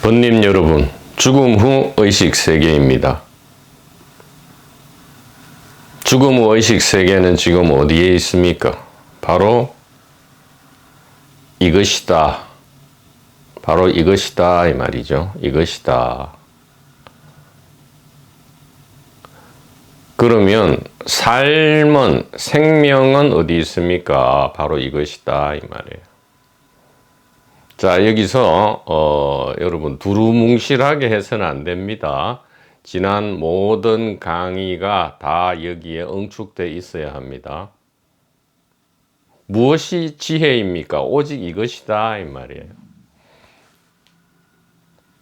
번님 여러분, 죽음 후 의식 세계입니다. 죽음 후 의식 세계는 지금 어디에 있습니까? 바로 이것이다. 바로 이것이다 이 말이죠. 이것이다. 그러면 삶은, 생명은 어디 있습니까? 바로 이것이다 이 말이에요. 자, 여기서 여러분 두루뭉실하게 해서는 안 됩니다. 지난 모든 강의가 다 여기에 응축되어 있어야 합니다. 무엇이 지혜입니까? 오직 이것이다 이 말이에요.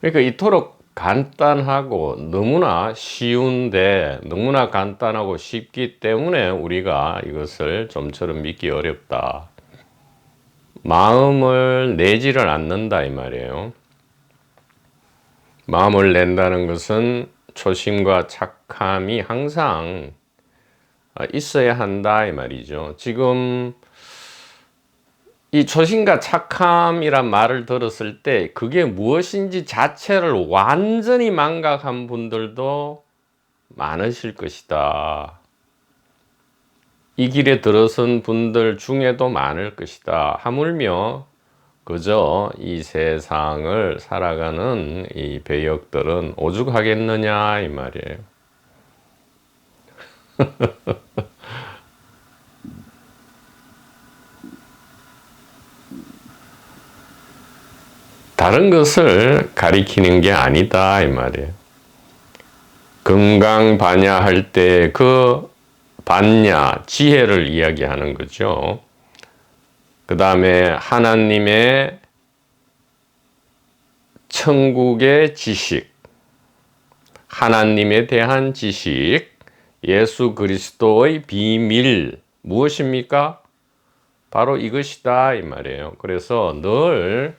그러니까 이토록 간단하고 너무나 쉬운데, 너무나 간단하고 쉽기 때문에 우리가 이것을 좀처럼 믿기 어렵다. 마음을 내지를 않는다 이 말이에요. 마음을 낸다는 것은 초심과 착함이 항상 있어야 한다 이 말이죠. 지금 이 초심과 착함이란 말을 들었을 때 그게 무엇인지 자체를 완전히 망각한 분들도 많으실 것이다. 이 길에 들어선 분들 중에도 많을 것이다. 하물며 그저 이 세상을 살아가는 이 배역들은 오죽하겠느냐 이 말이에요. 다른 것을 가리키는 게 아니다 이 말이에요. 금강반야 할 때 그 반야, 지혜를 이야기하는 거죠. 그 다음에 하나님의 천국의 지식, 하나님에 대한 지식, 예수 그리스도의 비밀, 무엇입니까? 바로 이것이다 이 말이에요. 그래서 늘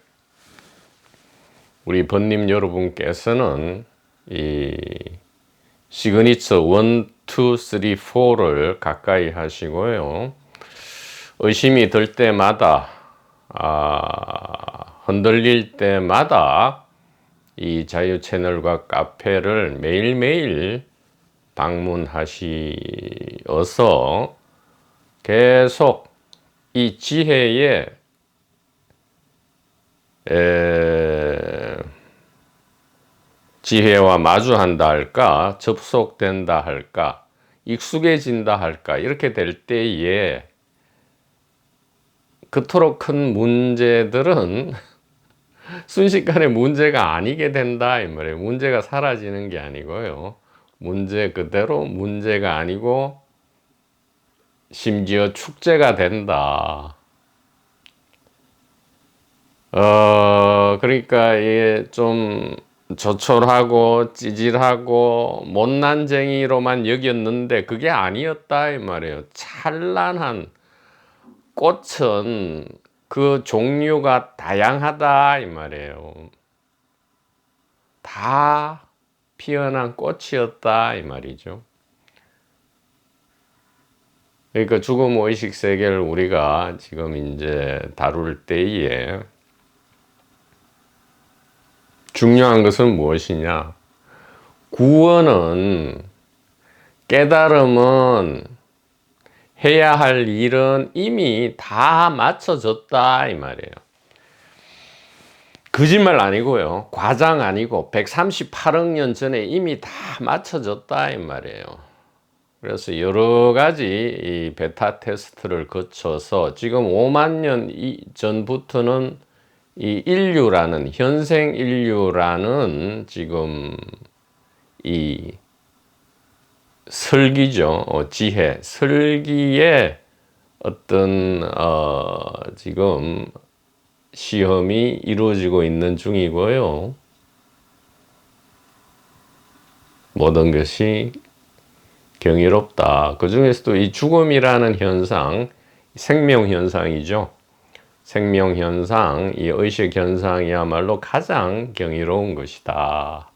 우리 번님 여러분께서는 이 시그니처 1, 2, 3, 4를 가까이 하시고요. 의심이 들 때마다, 흔들릴 때마다 이 자유 채널과 카페를 매일매일 방문하시어서 계속 이 지혜에 지혜와 마주한다 할까, 접속된다 할까, 익숙해진다 할까, 이렇게 될 때에 그토록 큰 문제들은 순식간에 문제가 아니게 된다 이 말이에요. 문제가 사라지는 게 아니고요. 문제 그대로 문제가 아니고 심지어 축제가 된다. 그러니까 이게 좀 조촐하고 찌질하고 못난쟁이로만 여겼는데 그게 아니었다 이 말이에요. 찬란한 꽃은 그 종류가 다양하다 이 말이에요. 다 피어난 꽃이었다 이 말이죠. 그러니까 죽음 의식 세계를 우리가 지금 이제 다룰 때에 중요한 것은 무엇이냐? 구원은, 깨달음은, 해야 할 일은 이미 다 맞춰졌다 이 말이에요. 거짓말 아니고요. 과장 아니고 138억 년 전에 이미 다 맞춰졌다 이 말이에요. 그래서 여러 가지 이 베타 테스트를 거쳐서 지금 5만 년 전부터는 이 인류라는, 현생 인류라는 지금 이 설기죠. 지혜, 설기의 어떤 지금 시험이 이루어지고 있는 중이고요. 모든 것이 경이롭다. 그 중에서도 이 죽음이라는 현상, 생명 현상이죠. 생명 현상, 이 의식 현상이야말로 가장 경이로운 것이다.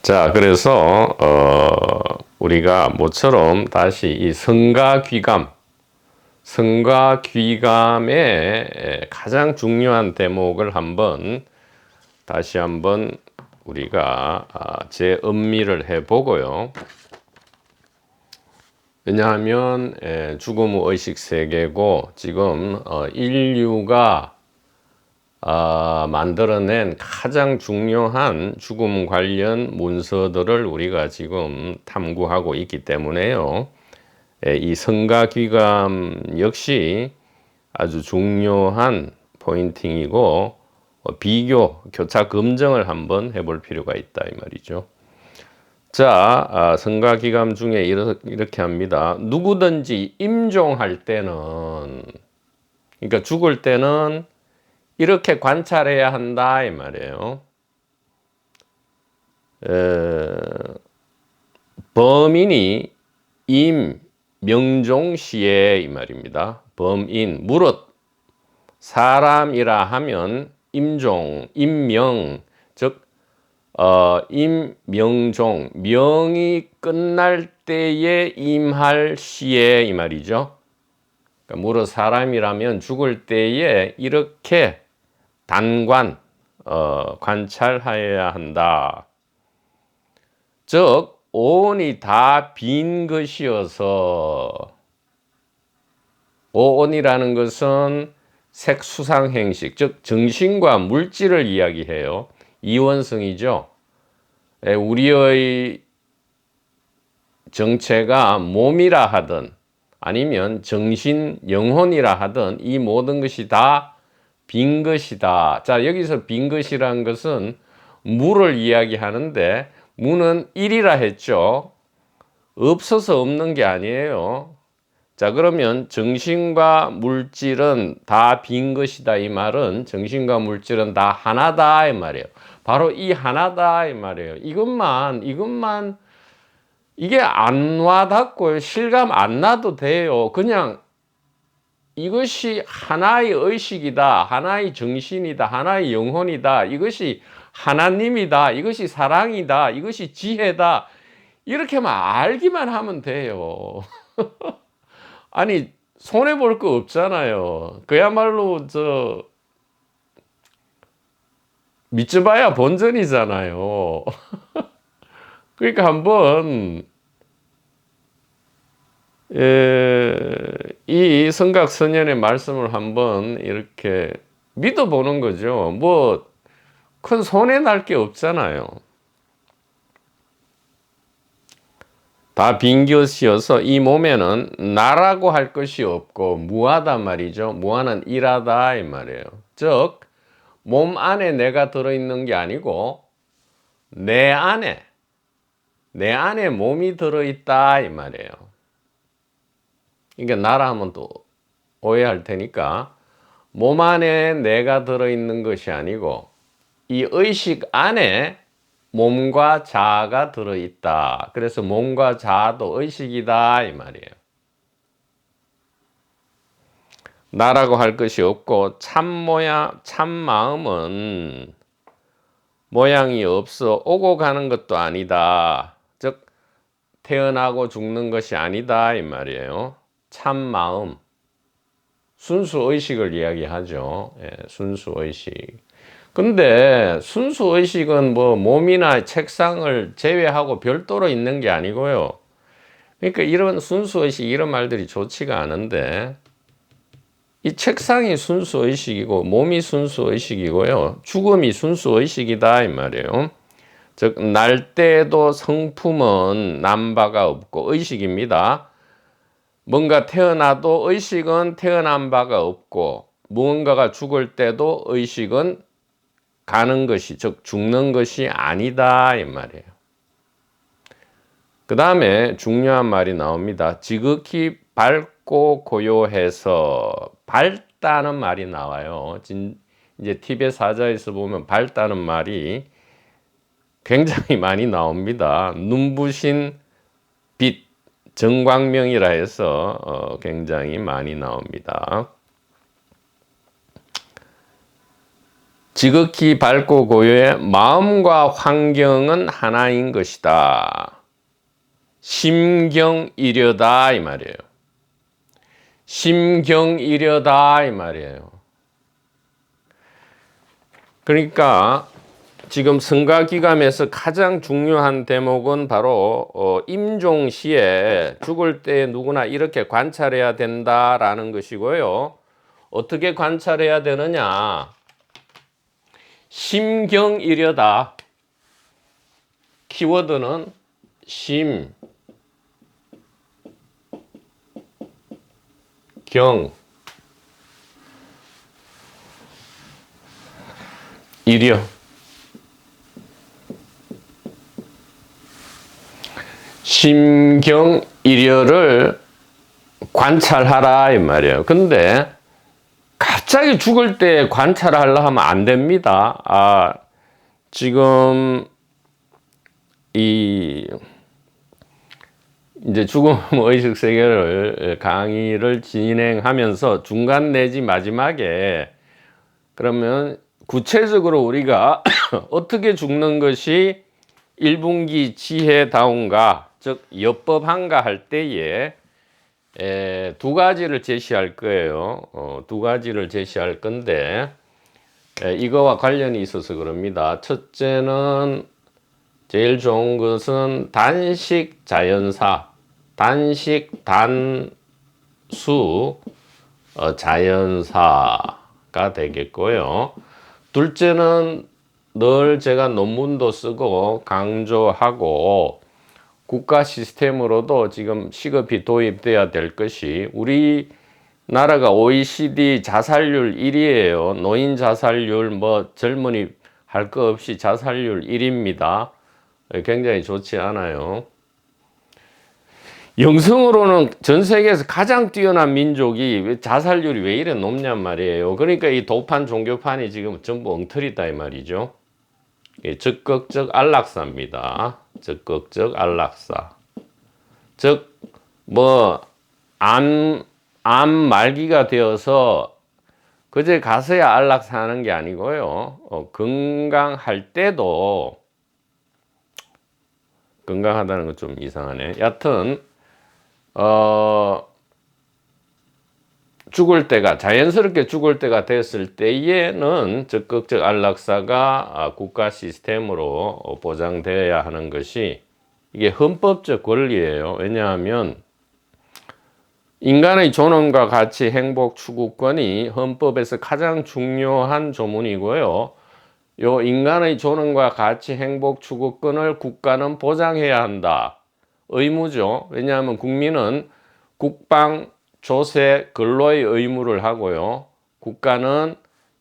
자, 그래서 우리가 모처럼 다시 이 성가귀감, 성과 귀감의 가장 중요한 대목을 다시 한번 우리가 재음미를 해보고요. 왜냐하면 죽음의 의식 세계고 지금 인류가 만들어낸 가장 중요한 죽음 관련 문서들을 우리가 지금 탐구하고 있기 때문에요. 이 성가귀감 역시 아주 중요한 포인팅이고 교차 검증을 한번 해볼 필요가 있다 이 말이죠. 자, 성가귀감 중에 이렇게 합니다. 누구든지 임종할 때는, 그러니까 죽을 때는 이렇게 관찰해야 한다 이 말이에요. 범인이 명종시에 이 말입니다. 범인 무릇 사람이라 하면 임명 즉 임명종 명이 끝날 때에 임할 시에 이 말이죠. 그러니까 무릇 사람이라면 죽을 때에 이렇게 관찰하여야 한다. 즉 오온이 다 빈 것이어서, 오온이라는 것은 색수상행식, 즉 정신과 물질을 이야기해요. 이원성이죠. 우리의 정체가 몸이라 하든 아니면 정신, 영혼이라 하든 이 모든 것이 다 빈 것이다. 자, 여기서 빈 것이라는 것은 무를 이야기하는데 무는 1이라 했죠. 없어서 없는 게 아니에요. 자, 그러면 정신과 물질은 다 빈 것이다 이 말은 정신과 물질은 다 하나다 이 말이에요. 바로 이 하나다 이 말이에요. 이것만 이게 안 와닿고 실감 안 나도 돼요. 그냥 이것이 하나의 의식이다, 하나의 정신이다, 하나의 영혼이다, 이것이 하나님이다, 이것이 사랑이다, 이것이 지혜다, 이렇게만 알기만 하면 돼요. 아니 손해볼 거 없잖아요. 그야말로 믿져봐야 본전이잖아요. 그러니까 한번 이 성각선연의 말씀을 한번 이렇게 믿어보는 거죠. 뭐 큰 손해 날 게 없잖아요. 다 빈 것이어서 이 몸에는 나라고 할 것이 없고 무하다 말이죠. 무하는 일하다 이 말이에요. 즉 몸 안에 내가 들어있는 게 아니고 내 안에 몸이 들어있다 이 말이에요. 그러니까 나라 하면 또 오해할 테니까 몸 안에 내가 들어있는 것이 아니고 이 의식 안에 몸과 자아가 들어있다. 그래서 몸과 자아도 의식이다 이 말이에요. 나라고 할 것이 없고 참 마음은 모양이 없어 오고 가는 것도 아니다. 즉 태어나고 죽는 것이 아니다 이 말이에요. 참 마음, 순수 의식을 이야기하죠. 순수 의식. 근데 순수 의식은 뭐 몸이나 책상을 제외하고 별도로 있는 게 아니고요. 그러니까 이런 순수 의식 이런 말들이 좋지가 않은데 이 책상이 순수 의식이고 몸이 순수 의식이고요. 죽음이 순수 의식이다 이 말이에요. 즉 날 때에도 성품은 남바가 없고 의식입니다. 뭔가 태어나도 의식은 태어난 바가 없고 무언가가 죽을 때도 의식은 가는 것이 즉 죽는 것이 아니다 이 말이에요. 그 다음에 중요한 말이 나옵니다. 지극히 밝고 고요해서 밝다는 말이 나와요. 이제 티베트 사자에서 보면 밝다는 말이 굉장히 많이 나옵니다. 눈부신 빛, 정광명이라 해서 굉장히 많이 나옵니다. 지극히 밝고 고요해 마음과 환경은 하나인 것이다. 심경이려다 이 말이에요. 심경이려다 이 말이에요. 그러니까 지금 성가기감에서 가장 중요한 대목은 바로 임종시에 죽을 때 누구나 이렇게 관찰해야 된다라는 것이고요. 어떻게 관찰해야 되느냐? 심경이려다. 키워드는 심, 경, 이려. 심경이려를 관찰하라 이 말이에요. 근데 갑자기 죽을 때 관찰하려 하면 안 됩니다. 지금 이제 죽음 의식 세계를 강의를 진행하면서 중간 내지 마지막에 그러면 구체적으로 우리가 어떻게 죽는 것이 1분기 지혜다운가, 즉 엽법한가 할 때에 두 가지를 제시할 거예요. 두 가지를 제시할 건데 이거와 관련이 있어서 그럽니다. 첫째는 제일 좋은 것은 단식 자연사, 단식 단수 자연사가 되겠고요. 둘째는 늘 제가 논문도 쓰고 강조하고 국가 시스템으로도 지금 시급히 도입돼야 될 것이 우리나라가 OECD 자살률 1위예요. 노인 자살률 뭐 젊은이 할 거 없이 자살률 1위입니다. 굉장히 좋지 않아요. 영성으로는 전 세계에서 가장 뛰어난 민족이 자살률이 왜 이래 높냔 말이에요. 그러니까 이 도판 종교판이 지금 전부 엉터리다 이 말이죠. 적극적 안락사입니다. 적극적 안락사. 즉, 암 말기가 되어서 그제 가서야 안락사 하는 게 아니고요. 건강할 때도, 건강하다는 건 좀 이상하네. 여하튼, 죽을 때가 자연스럽게 죽을 때가 됐을 때에는 적극적 안락사가 국가 시스템으로 보장되어야 하는 것이 이게 헌법적 권리예요. 왜냐하면 인간의 존엄과 가치, 행복 추구권이 헌법에서 가장 중요한 조문이고요. 요 인간의 존엄과 가치, 행복 추구권을 국가는 보장해야 한다. 의무죠. 왜냐하면 국민은 국방, 조세, 근로의 의무를 하고요. 국가는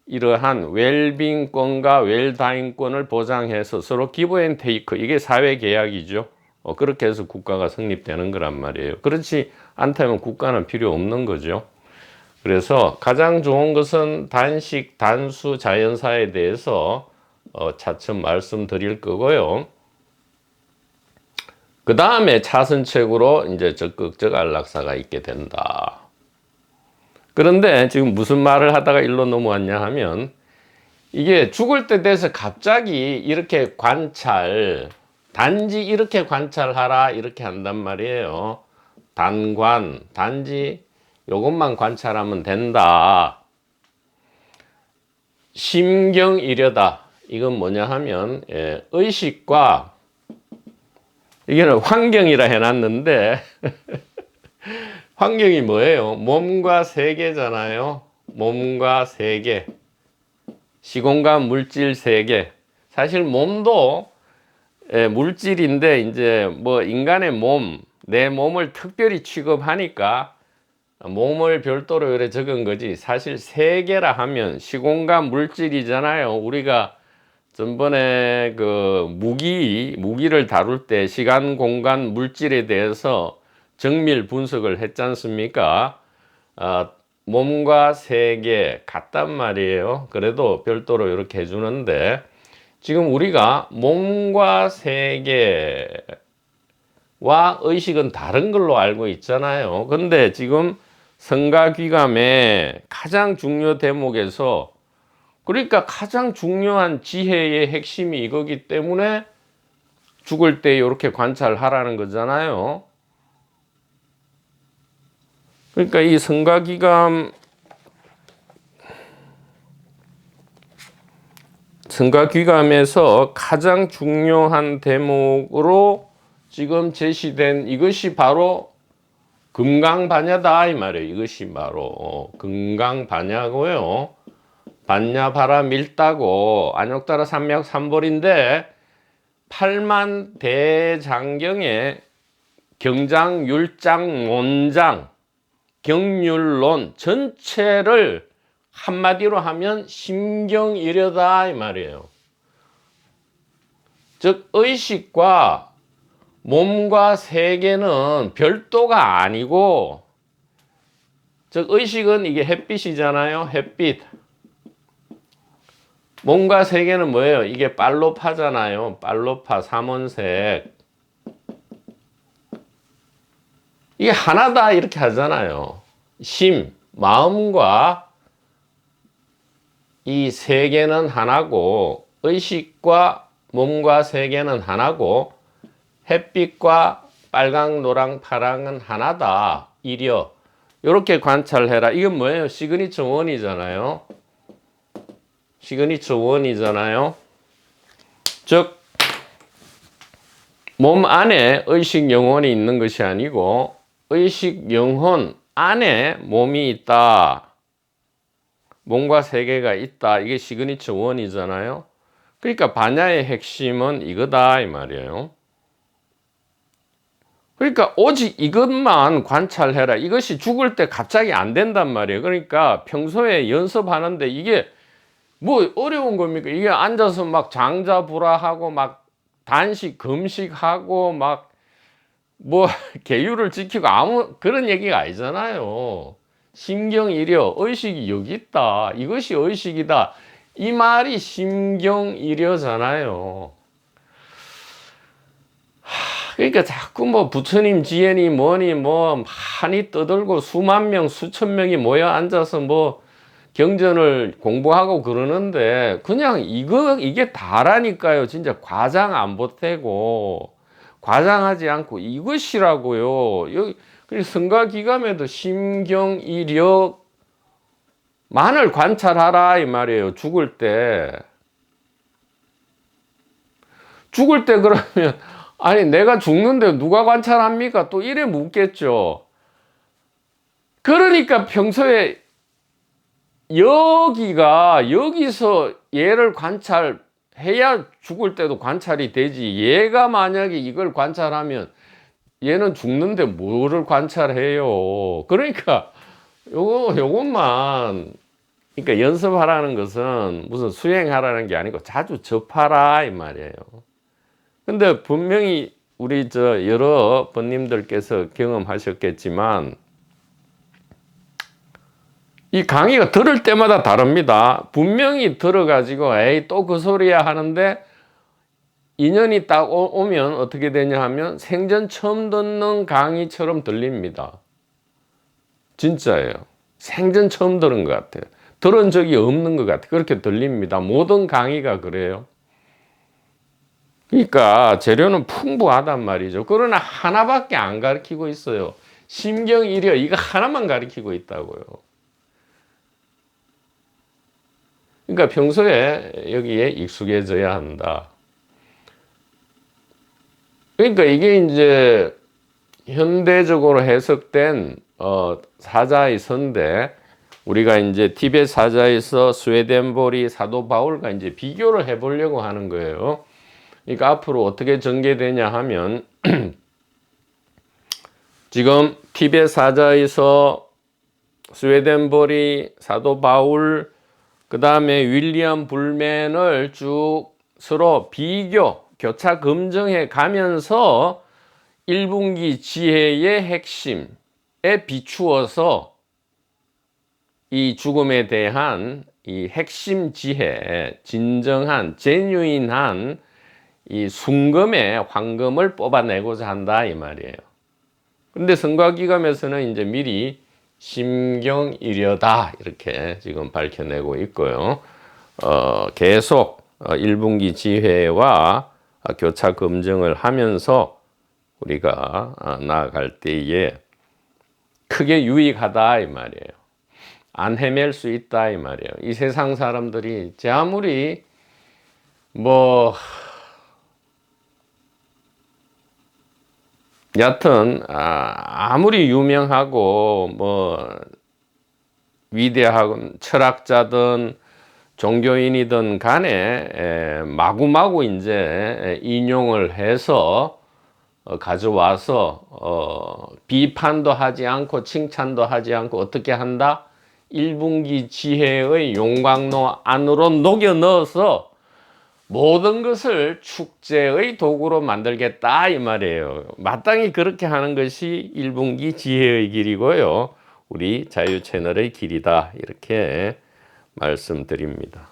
이러한 웰빙권과 웰다잉권을 보장해서 서로 기브 앤 테이크, 이게 사회계약이죠. 그렇게 해서 국가가 성립되는 거란 말이에요. 그렇지 않다면 국가는 필요 없는 거죠. 그래서 가장 좋은 것은 단식, 단수, 자연사에 대해서 차츰 말씀드릴 거고요. 그 다음에 차선책으로 이제 적극적 안락사가 있게 된다. 그런데 지금 무슨 말을 하다가 일로 넘어왔냐 하면 이게 죽을 때 돼서 갑자기 이렇게 단지 이렇게 관찰하라 이렇게 한단 말이에요. 단지 요것만 관찰하면 된다. 심경이려다. 이건 뭐냐 하면 의식과 이게는 환경이라 해놨는데 환경이 뭐예요? 몸과 세계잖아요. 몸과 세계. 시공간 물질 세계. 사실 몸도 물질인데 이제 뭐 인간의 몸, 내 몸을 특별히 취급하니까 몸을 별도로 이렇게 적은 거지. 사실 세계라 하면 시공간 물질이잖아요. 우리가 전번에 그 무기를 다룰 때 시간, 공간, 물질에 대해서 정밀 분석을 했지 않습니까? 몸과 세계 같단 말이에요. 그래도 별도로 이렇게 해주는데 지금 우리가 몸과 세계와 의식은 다른 걸로 알고 있잖아요. 근데 지금 성가귀감의 가장 중요 대목에서 그러니까 가장 중요한 지혜의 핵심이 이거기 때문에 죽을 때 이렇게 관찰하라는 거잖아요. 그러니까 이 성가귀감에서 가장 중요한 대목으로 지금 제시된 이것이 바로 금강반야다 이 말이에요. 이것이 바로 금강반야고요. 반야바라 밀다고 안욕따라 산맥 삼벌인데 8만 대장경의 경장, 율장, 논장, 경률론 전체를 한마디로 하면 심경이려다 이 말이에요. 즉 의식과 몸과 세계는 별도가 아니고, 즉 의식은 이게 햇빛이잖아요. 햇빛. 몸과 세계는 뭐예요? 이게 빨로파잖아요. 빨로파, 삼원색. 이게 하나다 이렇게 하잖아요. 심, 마음과 이 세계는 하나고, 의식과 몸과 세계는 하나고, 햇빛과 빨강, 노랑, 파랑은 하나다. 이려. 이렇게 관찰해라. 이건 뭐예요? 시그니처 원이잖아요. 시그니처 원이잖아요. 즉, 몸 안에 의식 영혼이 있는 것이 아니고, 의식 영혼 안에 몸이 있다. 몸과 세계가 있다. 이게 시그니처 원이잖아요. 그러니까 반야의 핵심은 이거다 이 말이에요. 그러니까 오직 이것만 관찰해라. 이것이 죽을 때 갑자기 안 된단 말이에요. 그러니까 평소에 연습하는데 이게 뭐 어려운 겁니까? 이게 앉아서 막 장자불화하고 막 단식, 금식하고 막 뭐 계율을 지키고 아무 그런 얘기가 아니잖아요. 심경이려, 의식이 여기 있다. 이것이 의식이다. 이 말이 심경이려잖아요. 그러니까 자꾸 뭐 부처님 지혜니 뭐니 뭐 한이 떠들고 수만 명, 수천 명이 모여 앉아서 뭐 경전을 공부하고 그러는데 그냥 이게 다라니까요. 진짜 과장 안 보태고 과장하지 않고 이것이라고요. 여기 성가기감에도 심경이력만을 관찰하라 이 말이에요. 죽을 때 그러면 아니 내가 죽는데 누가 관찰합니까? 또 이래 묻겠죠. 그러니까 평소에 여기서 얘를 관찰해야 죽을 때도 관찰이 되지. 얘가 만약에 이걸 관찰하면 얘는 죽는데 뭐를 관찰해요. 그러니까 요것만 그러니까 연습하라는 것은 무슨 수행하라는 게 아니고 자주 접하라 이 말이에요. 근데 분명히 우리 여러 번님들께서 경험하셨겠지만 이 강의가 들을 때마다 다릅니다. 분명히 들어가지고 에이 또 그 소리야 하는데 인연이 딱 오면 어떻게 되냐 하면 생전 처음 듣는 강의처럼 들립니다. 진짜예요. 생전 처음 들은 것 같아요. 들은 적이 없는 것 같아요. 그렇게 들립니다. 모든 강의가 그래요. 그러니까 재료는 풍부하단 말이죠. 그러나 하나밖에 안 가르치고 있어요. 심경이려 이거 하나만 가르치고 있다고요. 그러니까 평소에 여기에 익숙해져야 한다. 그러니까 이게 이제 현대적으로 해석된 사자이서인데 우리가 이제 티벳 사자에서 스웨덴보리 사도 바울과 이제 비교를 해보려고 하는 거예요. 그러니까 앞으로 어떻게 전개되냐 하면 지금 티벳 사자에서 스웨덴보리 사도 바울 그 다음에 윌리엄 불맨을 쭉 서로 비교, 교차 검증해 가면서 1분기 지혜의 핵심에 비추어서 이 죽음에 대한 이 핵심 지혜, 진정한, 제뉴인한 이 순금의 황금을 뽑아내고자 한다 이 말이에요. 근데 성가기감에서는 이제 미리 심경이려다 이렇게 지금 밝혀내고 있고요. 계속 1분기 지혜와 교차 검증을 하면서 우리가 나아갈 때에 크게 유익하다 이 말이에요. 안 헤맬 수 있다 이 말이에요. 이 세상 사람들이 제 아무리 뭐 여하튼 아무리 유명하고 뭐 위대하고 철학자든 종교인이든 간에 마구마구 이제 인용을 해서 가져와서 비판도 하지 않고 칭찬도 하지 않고 어떻게 한다? 1분기 지혜의 용광로 안으로 녹여 넣어서 모든 것을 축제의 도구로 만들겠다 이 말이에요. 마땅히 그렇게 하는 것이 1분기 지혜의 길이고요. 우리 자유 채널의 길이다. 이렇게 말씀드립니다.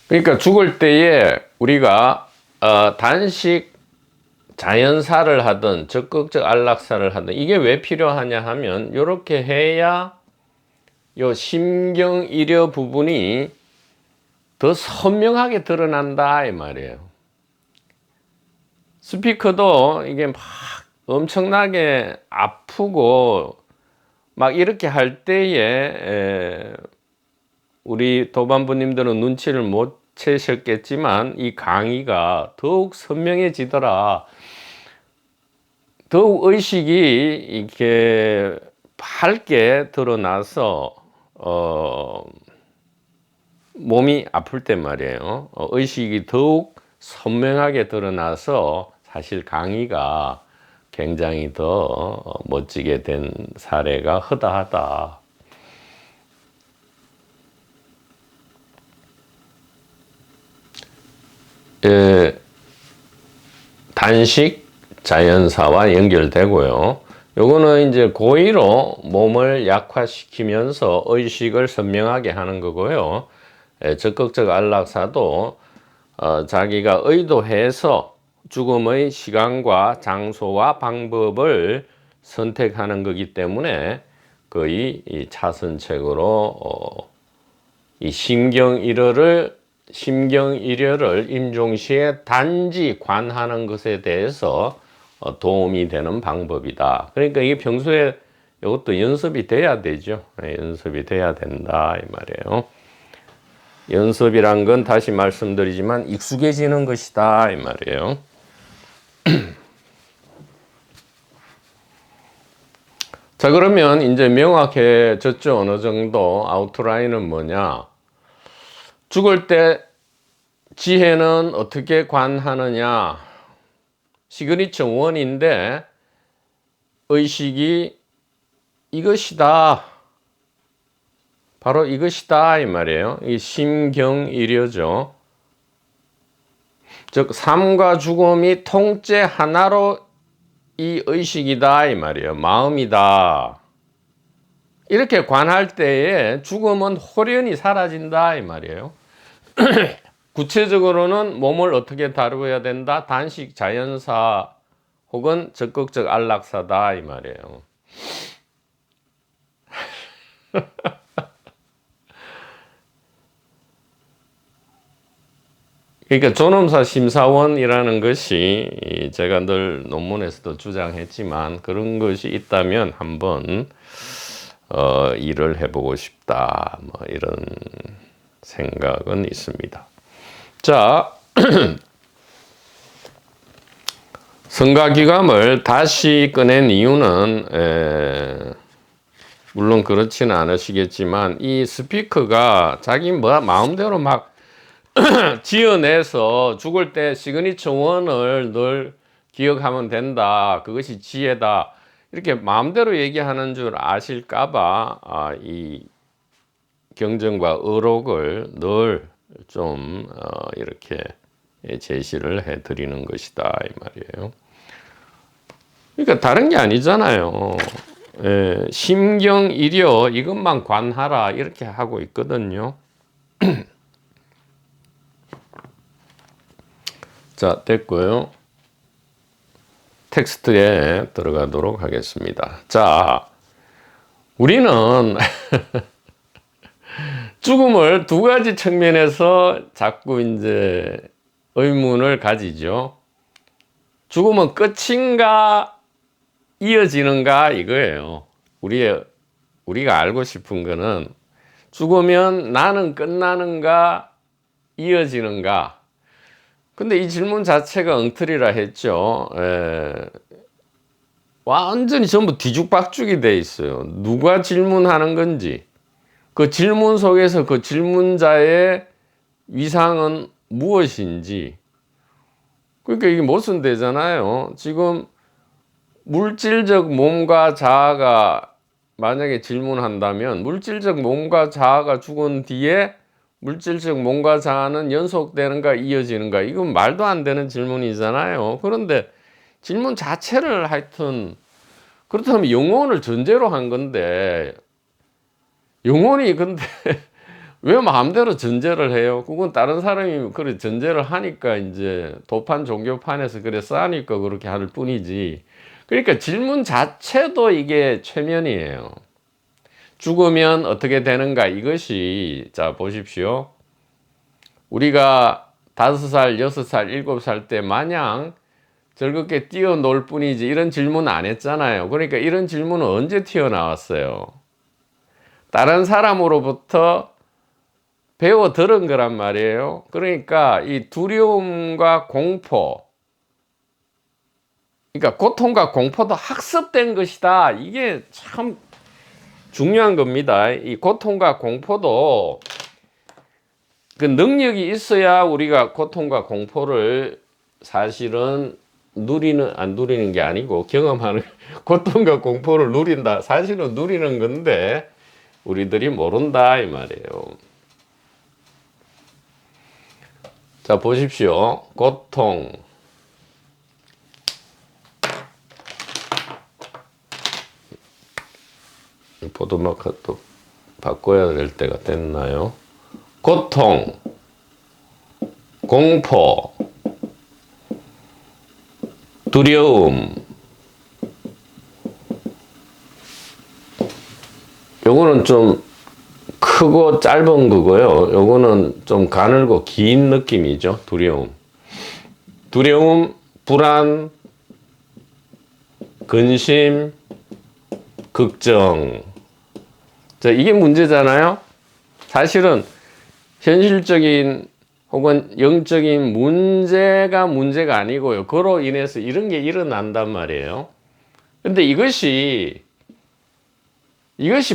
그러니까 죽을 때에 우리가 단식 자연사를 하든 적극적 안락사를 하든 이게 왜 필요하냐 하면 이렇게 해야 요 심경이려 부분이 더 선명하게 드러난다 이 말이에요. 스피커도 이게 막 엄청나게 아프고 막 이렇게 할 때에 우리 도반부님들은 눈치를 못 채셨겠지만 이 강의가 더욱 선명해지더라. 더욱 의식이 이렇게 밝게 드러나서 몸이 아플 때 말이에요. 의식이 더욱 선명하게 드러나서 사실 강의가 굉장히 더 멋지게 된 사례가 허다하다. 단식 자연사와 연결되고요. 요거는 이제 고의로 몸을 약화시키면서 의식을 선명하게 하는 거고요. 적극적 안락사도 자기가 의도해서 죽음의 시간과 장소와 방법을 선택하는 거기 때문에 거의 이 차선책으로 이 심경일혈을 임종시에 단지 관하는 것에 대해서 도움이 되는 방법이다. 그러니까 이게 평소에 이것도 연습이 돼야 되죠. 연습이 돼야 된다 이 말이에요. 연습이란 건 다시 말씀드리지만 익숙해지는 것이다 이 말이에요. 자, 그러면 이제 명확해졌죠. 어느 정도 아웃라인은 뭐냐? 죽을 때 지혜는 어떻게 관하느냐? 시그니처 원인데 의식이 이것이다. 바로 이것이다 이 말이에요. 이 심경이려죠. 즉 삶과 죽음이 통째 하나로 이 의식이다 이 말이에요. 마음이다. 이렇게 관할 때에 죽음은 홀연히 사라진다 이 말이에요. 구체적으로는 몸을 어떻게 다루어야 된다? 단식 자연사 혹은 적극적 안락사다 이 말이에요. 그러니까 존엄사 심사원이라는 것이 제가 늘 논문에서도 주장했지만 그런 것이 있다면 한번 일을 해보고 싶다 뭐 이런 생각은 있습니다. 자, 성가기감을 다시 꺼낸 이유는 물론 그렇지는 않으시겠지만 이 스피커가 자기 마음대로 막 지어내서 죽을 때 시그니처 원을 늘 기억하면 된다. 그것이 지혜다. 이렇게 마음대로 얘기하는 줄 아실까봐 이 경전과 의록을 늘 좀 이렇게 제시를 해드리는 것이다 이 말이에요. 그러니까 다른 게 아니잖아요. 심경이려 이것만 관하라 이렇게 하고 있거든요. 자, 됐고요. 텍스트에 들어가도록 하겠습니다. 자, 우리는 죽음을 두 가지 측면에서 자꾸 이제 의문을 가지죠. 죽으면 끝인가 이어지는가 이거예요. 우리가 알고 싶은 거는 죽으면 나는 끝나는가 이어지는가. 근데 이 질문 자체가 엉터리라 했죠. 완전히 전부 뒤죽박죽이 돼 있어요. 누가 질문하는 건지, 그 질문 속에서 그 질문자의 위상은 무엇인지. 그러니까 이게 모순되잖아요. 지금 물질적 몸과 자아가 만약에 질문한다면 물질적 몸과 자아가 죽은 뒤에 물질적 몸과 자아는 연속되는가 이어지는가, 이건 말도 안 되는 질문이잖아요. 그런데 질문 자체를 하여튼, 그렇다면 영혼을 전제로 한 건데, 영혼이 근데 왜 마음대로 전제를 해요? 그건 다른 사람이 그래 전제를 하니까 이제 도판 종교판에서 그래 싸니까 그렇게 할 뿐이지. 그러니까 질문 자체도 이게 최면이에요. 죽으면 어떻게 되는가, 이것이, 자 보십시오. 우리가 5살, 6살, 7살 때 마냥 즐겁게 뛰어놀 뿐이지 이런 질문 안 했잖아요. 그러니까 이런 질문은 언제 튀어나왔어요? 다른 사람으로부터 배워 들은 거란 말이에요. 그러니까 이 두려움과 공포, 그러니까 고통과 공포도 학습된 것이다. 이게 참 중요한 겁니다. 이 고통과 공포도 그 능력이 있어야 우리가 고통과 공포를 사실은 안 누리는 게 아니고 경험하는, 고통과 공포를 누린다. 사실은 누리는 건데 우리들이 모른다 이 말이에요. 자 보십시오. 고통, 보도마카 또 바꿔야 될 때가 됐나요? 고통, 공포, 두려움, 요거는 좀 크고 짧은 거고요. 요거는 좀 가늘고 긴 느낌이죠. 두려움, 불안, 근심, 걱정. 자, 이게 문제잖아요. 사실은 현실적인 혹은 영적인 문제가 아니고요. 그로 인해서 이런 게 일어난단 말이에요. 근데 이것이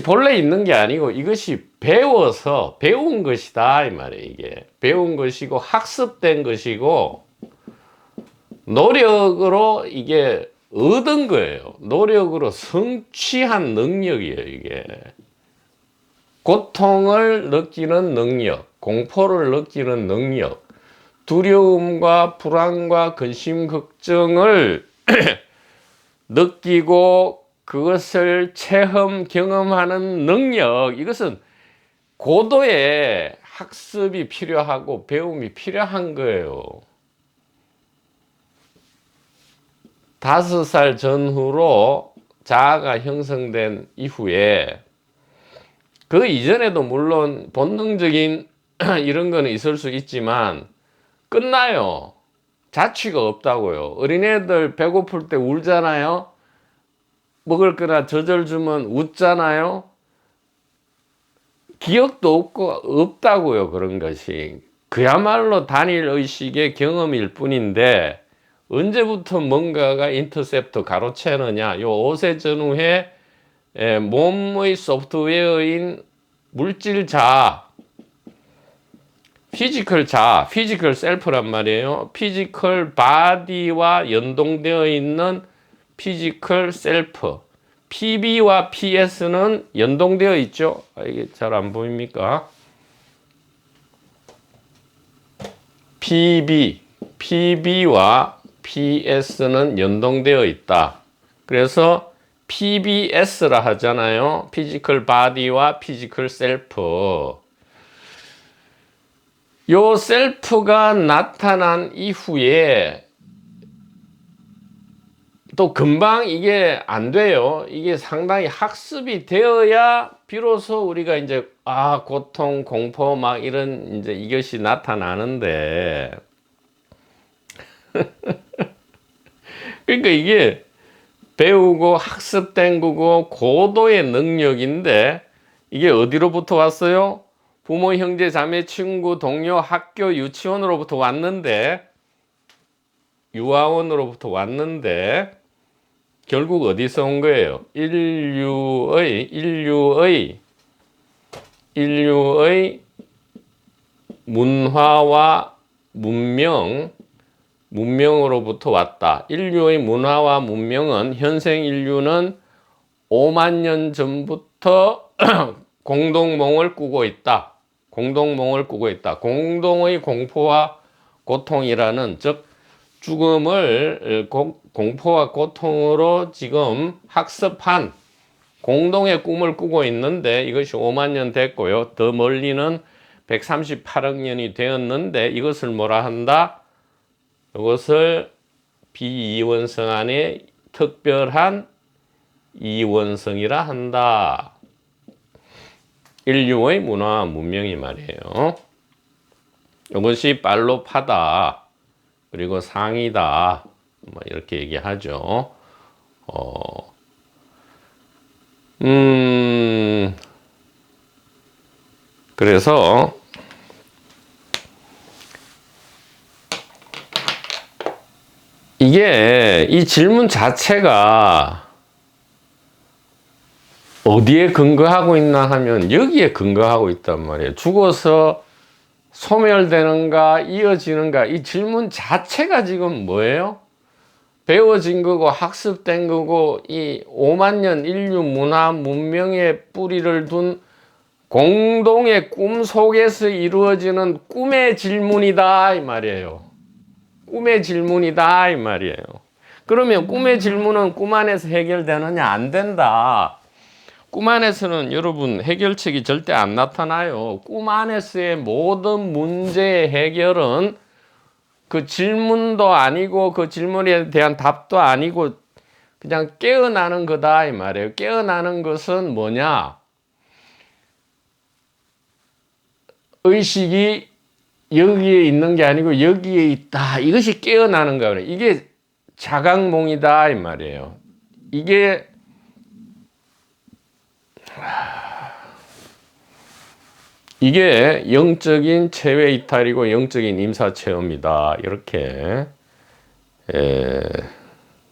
본래 있는 게 아니고 이것이 배운 것이다 이 말이에요. 이게 배운 것이고 학습된 것이고 노력으로 이게 얻은 거예요. 노력으로 성취한 능력이에요. 이게 고통을 느끼는 능력, 공포를 느끼는 능력, 두려움과 불안과 근심 걱정을 느끼고 그것을 체험 경험하는 능력, 이것은 고도의 학습이 필요하고 배움이 필요한 거예요. 5살 전후로 자아가 형성된 이후에, 그 이전에도 물론 본능적인 이런 거는 있을 수 있지만 끝나요. 자취가 없다고요. 어린애들 배고플 때 울잖아요. 먹을 거나 젖을 주면 웃잖아요. 기억도 없다고요. 그런 것이 그야말로 단일 의식의 경험일 뿐인데, 언제부터 뭔가가 인터셉터 가로채느냐, 요 5세 전후에 몸의 소프트웨어인 물질 자아, 피지컬 자아, 피지컬 셀프란 말이에요. 피지컬 바디와 연동되어 있는 피지컬 셀프, PB와 PS는 연동되어 있죠. 이게 잘 안 보입니까? PB와 PS는 연동되어 있다. 그래서 PBS라 하잖아요. 피지컬 바디와 피지컬 셀프. 요 셀프가 나타난 이후에 또 금방 이게 안 돼요. 이게 상당히 학습이 되어야 비로소 우리가 이제 고통, 공포 막 이런 이제 이것이 나타나는데 그러니까 이게 배우고 학습된 거고 고도의 능력인데 이게 어디로부터 왔어요? 부모, 형제, 자매, 친구, 동료, 학교, 유치원으로부터 왔는데, 유아원으로부터 왔는데 결국 어디서 온 거예요? 인류의 문화와 문명으로부터 왔다. 인류의 문화와 문명은 현생 인류는 5만 년 전부터 공동몽을 꾸고 있다. 공동몽을 꾸고 있다. 공동의 공포와 고통이라는, 즉 죽음을 공포와 고통으로 지금 학습한 공동의 꿈을 꾸고 있는데, 이것이 5만 년 됐고요. 더 멀리는 138억 년이 되었는데, 이것을 뭐라 한다? 이것을 비이원성 안에 특별한 이원성이라 한다. 인류의 문화와 문명이 말이에요. 이것이 빨로파다, 그리고 상이다, 뭐 이렇게 얘기하죠. 그래서 이게 이 질문 자체가 어디에 근거하고 있나 하면 여기에 근거하고 있단 말이에요. 죽어서 소멸되는가 이어지는가, 이 질문 자체가 지금 뭐예요? 배워진 거고 학습된 거고, 이 5만 년 인류 문화 문명의 뿌리를 둔 공동의 꿈 속에서 이루어지는 꿈의 질문이다 이 말이에요. 꿈의 질문이다 이 말이에요. 그러면 꿈의 질문은 꿈 안에서 해결되느냐? 안 된다. 꿈 안에서는 여러분 해결책이 절대 안 나타나요. 꿈 안에서의 모든 문제의 해결은 그 질문도 아니고 그 질문에 대한 답도 아니고 그냥 깨어나는 거다 이 말이에요. 깨어나는 것은 뭐냐? 의식이 여기에 있는 게 아니고 여기에 있다. 이것이 깨어나는 거예요. 이게 자각몽이다 이 말이에요. 이게 영적인 체외 이탈이고 영적인 임사체험이다. 이렇게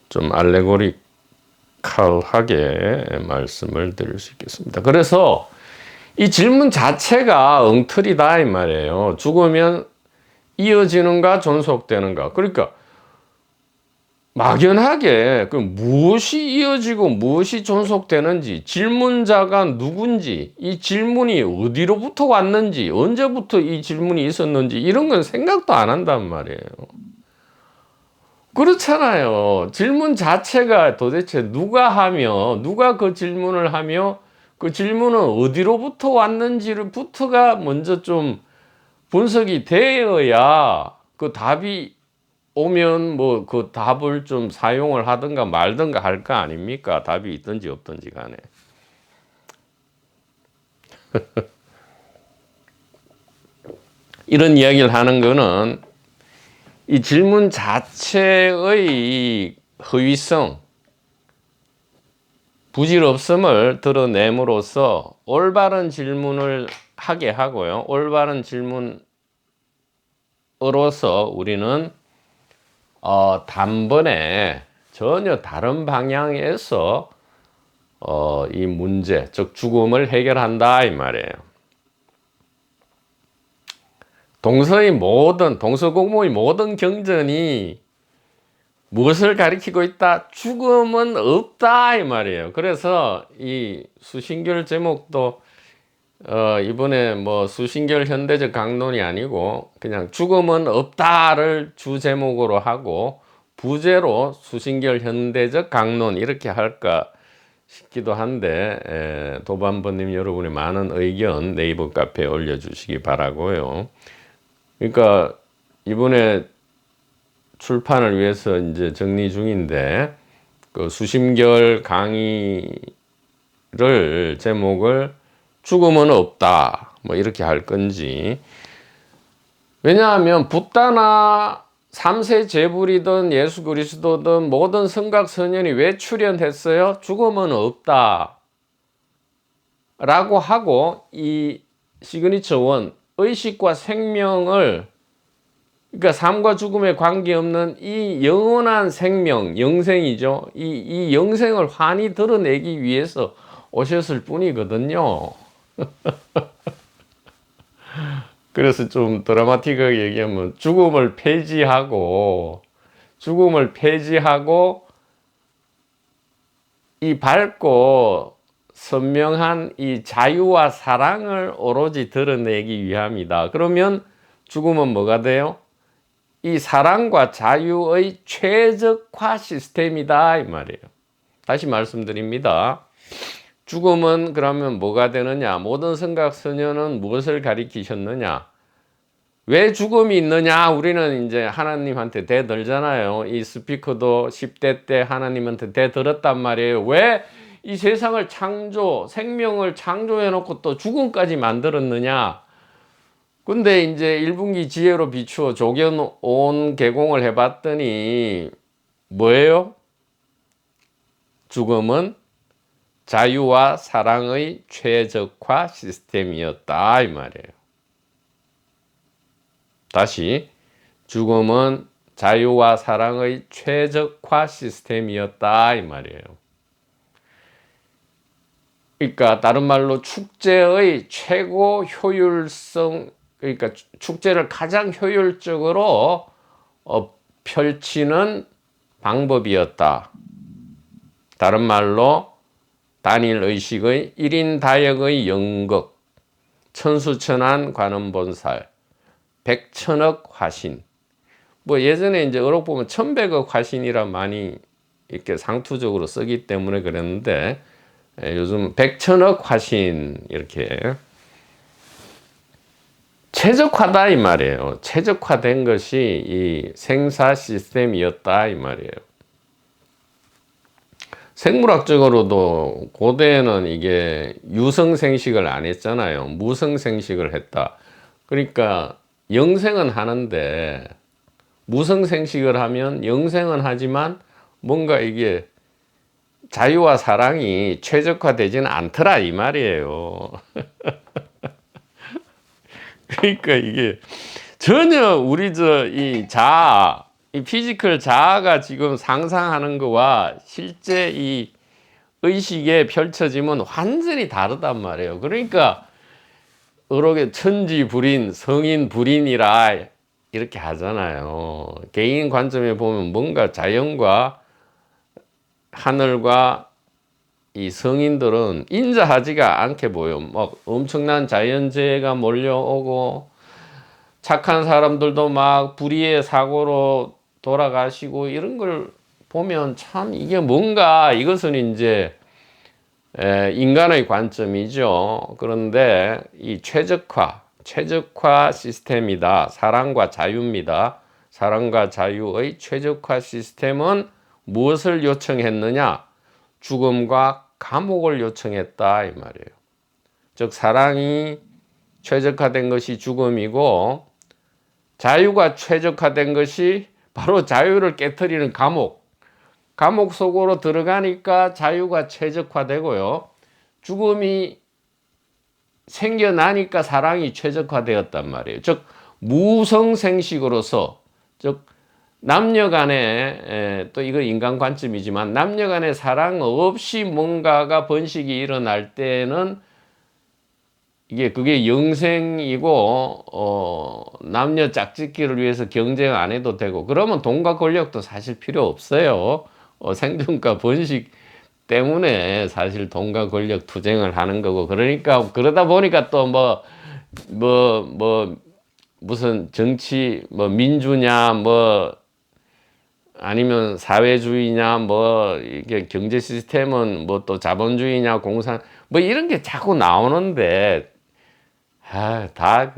좀 알레고리컬하게 말씀을 드릴 수 있겠습니다. 그래서 이 질문 자체가 엉터리다 이 말이에요. 죽으면 이어지는가 존속되는가. 그러니까 막연하게 그 무엇이 이어지고 무엇이 존속되는지, 질문자가 누군지, 이 질문이 어디로부터 왔는지, 언제부터 이 질문이 있었는지 이런 건 생각도 안 한단 말이에요. 그렇잖아요. 질문 자체가 도대체 누가 그 질문을 하며 그 질문은 어디로부터 왔는지부터가 먼저 좀 분석이 되어야 그 답이 오면 뭐 그 답을 좀 사용을 하든가 말든가 할 거 아닙니까? 답이 있든지 없든지 간에. 이런 이야기를 하는 거는 이 질문 자체의 허위성, 부질없음을 드러냄으로써 올바른 질문을 하게 하고요. 올바른 질문으로서 우리는 단번에 전혀 다른 방향에서 이 문제, 즉 죽음을 해결한다 이 말이에요. 동서고금의 모든 경전이 무엇을 가리키고 있다? 죽음은 없다 이 말이에요. 그래서 이 수신결 제목도 이번에 뭐 수신결 현대적 강론이 아니고 그냥 죽음은 없다를 주 제목으로 하고 부제로 수신결 현대적 강론 이렇게 할까 싶기도 한데, 도반번님 여러분의 많은 의견 네이버 카페에 올려주시기 바라고요. 그러니까 이번에 출판을 위해서 이제 정리 중인데, 그 수심결 강의를 제목을 죽음은 없다 뭐 이렇게 할 건지. 왜냐하면 붓다나 삼세 제불이든 예수 그리스도든 모든 성각선현이 왜 출현했어요? 죽음은 없다 라고 하고 이 시그니처 원 의식과 생명을, 그러니까 삶과 죽음에 관계없는 이 영원한 생명, 영생이죠. 이 영생을 환히 드러내기 위해서 오셨을 뿐이거든요. 그래서 좀 드라마틱하게 얘기하면 죽음을 폐지하고 이 밝고 선명한 이 자유와 사랑을 오로지 드러내기 위함이다. 그러면 죽음은 뭐가 돼요? 이 사랑과 자유의 최적화 시스템이다 이 말이에요. 다시 말씀드립니다. 죽음은 그러면 뭐가 되느냐? 모든 성각선현은 무엇을 가리키셨느냐? 왜 죽음이 있느냐? 우리는 이제 하나님한테 대들잖아요. 이 스피커도 10대 때 하나님한테 대들었단 말이에요. 왜 이 세상을 생명을 창조해놓고 또 죽음까지 만들었느냐? 근데 이제 1분기 지혜로 비추어 조견온 개공을 해봤더니 뭐예요? 죽음은 자유와 사랑의 최적화 시스템이었다 이 말이에요. 다시, 죽음은 자유와 사랑의 최적화 시스템이었다 이 말이에요. 그러니까 다른 말로 축제의 최고 효율성, 그러니까 축제를 가장 효율적으로 펼치는 방법이었다. 다른 말로 단일 의식의 1인 다역의 영극, 천수천안 관음본살, 백천억 화신. 뭐 예전에 이제 어록 보면 1100억 화신이라 많이 이렇게 상투적으로 쓰기 때문에 그랬는데, 요즘 백천억 화신 이렇게 최적화다 이 말이에요. 최적화된 것이 이 생사 시스템이었다 이 말이에요. 생물학적으로도 고대에는 이게 유성생식을 안 했잖아요. 무성생식을 했다. 그러니까 영생은 하는데 무성생식을 하면 영생은 하지만 뭔가 이게 자유와 사랑이 최적화되지는 않더라 이 말이에요. 그러니까 이게 전혀 우리 이 피지컬 자아가 지금 상상하는 거와 실제 이 의식에 펼쳐지면 완전히 다르단 말이에요. 그러니까 어록에 천지불인, 성인불인이라 이렇게 하잖아요. 개인 관점에 보면 뭔가 자연과 하늘과 이 성인들은 인자하지가 않게 보여. 막 엄청난 자연재해가 몰려오고 착한 사람들도 막 불의의 사고로 돌아가시고 이런 걸 보면 참 이게 뭔가, 이것은 이제 인간의 관점이죠. 그런데 이 최적화 시스템이다. 사랑과 자유입니다. 사랑과 자유의 최적화 시스템은 무엇을 요청했느냐? 죽음과 감옥을 요청했다 이 말이에요. 즉 사랑이 최적화된 것이 죽음이고 자유가 최적화된 것이 바로 자유를 깨트리는 감옥 속으로 들어가니까 자유가 최적화되고요. 죽음이 생겨나니까 사랑이 최적화되었단 말이에요. 즉 무성생식으로서, 즉 남녀간에, 또 이거 인간 관점이지만 남녀간의 사랑 없이 뭔가가 번식이 일어날 때는 그게 영생이고 남녀 짝짓기를 위해서 경쟁 안 해도 되고, 그러면 돈과 권력도 사실 필요 없어요. 생존과 번식 때문에 사실 돈과 권력 투쟁을 하는 거고, 그러니까 그러다 보니까 또 무슨 정치 민주냐 아니면 사회주의냐 이게 경제 시스템은 또 자본주의냐 공산 이런 게 자꾸 나오는데, 다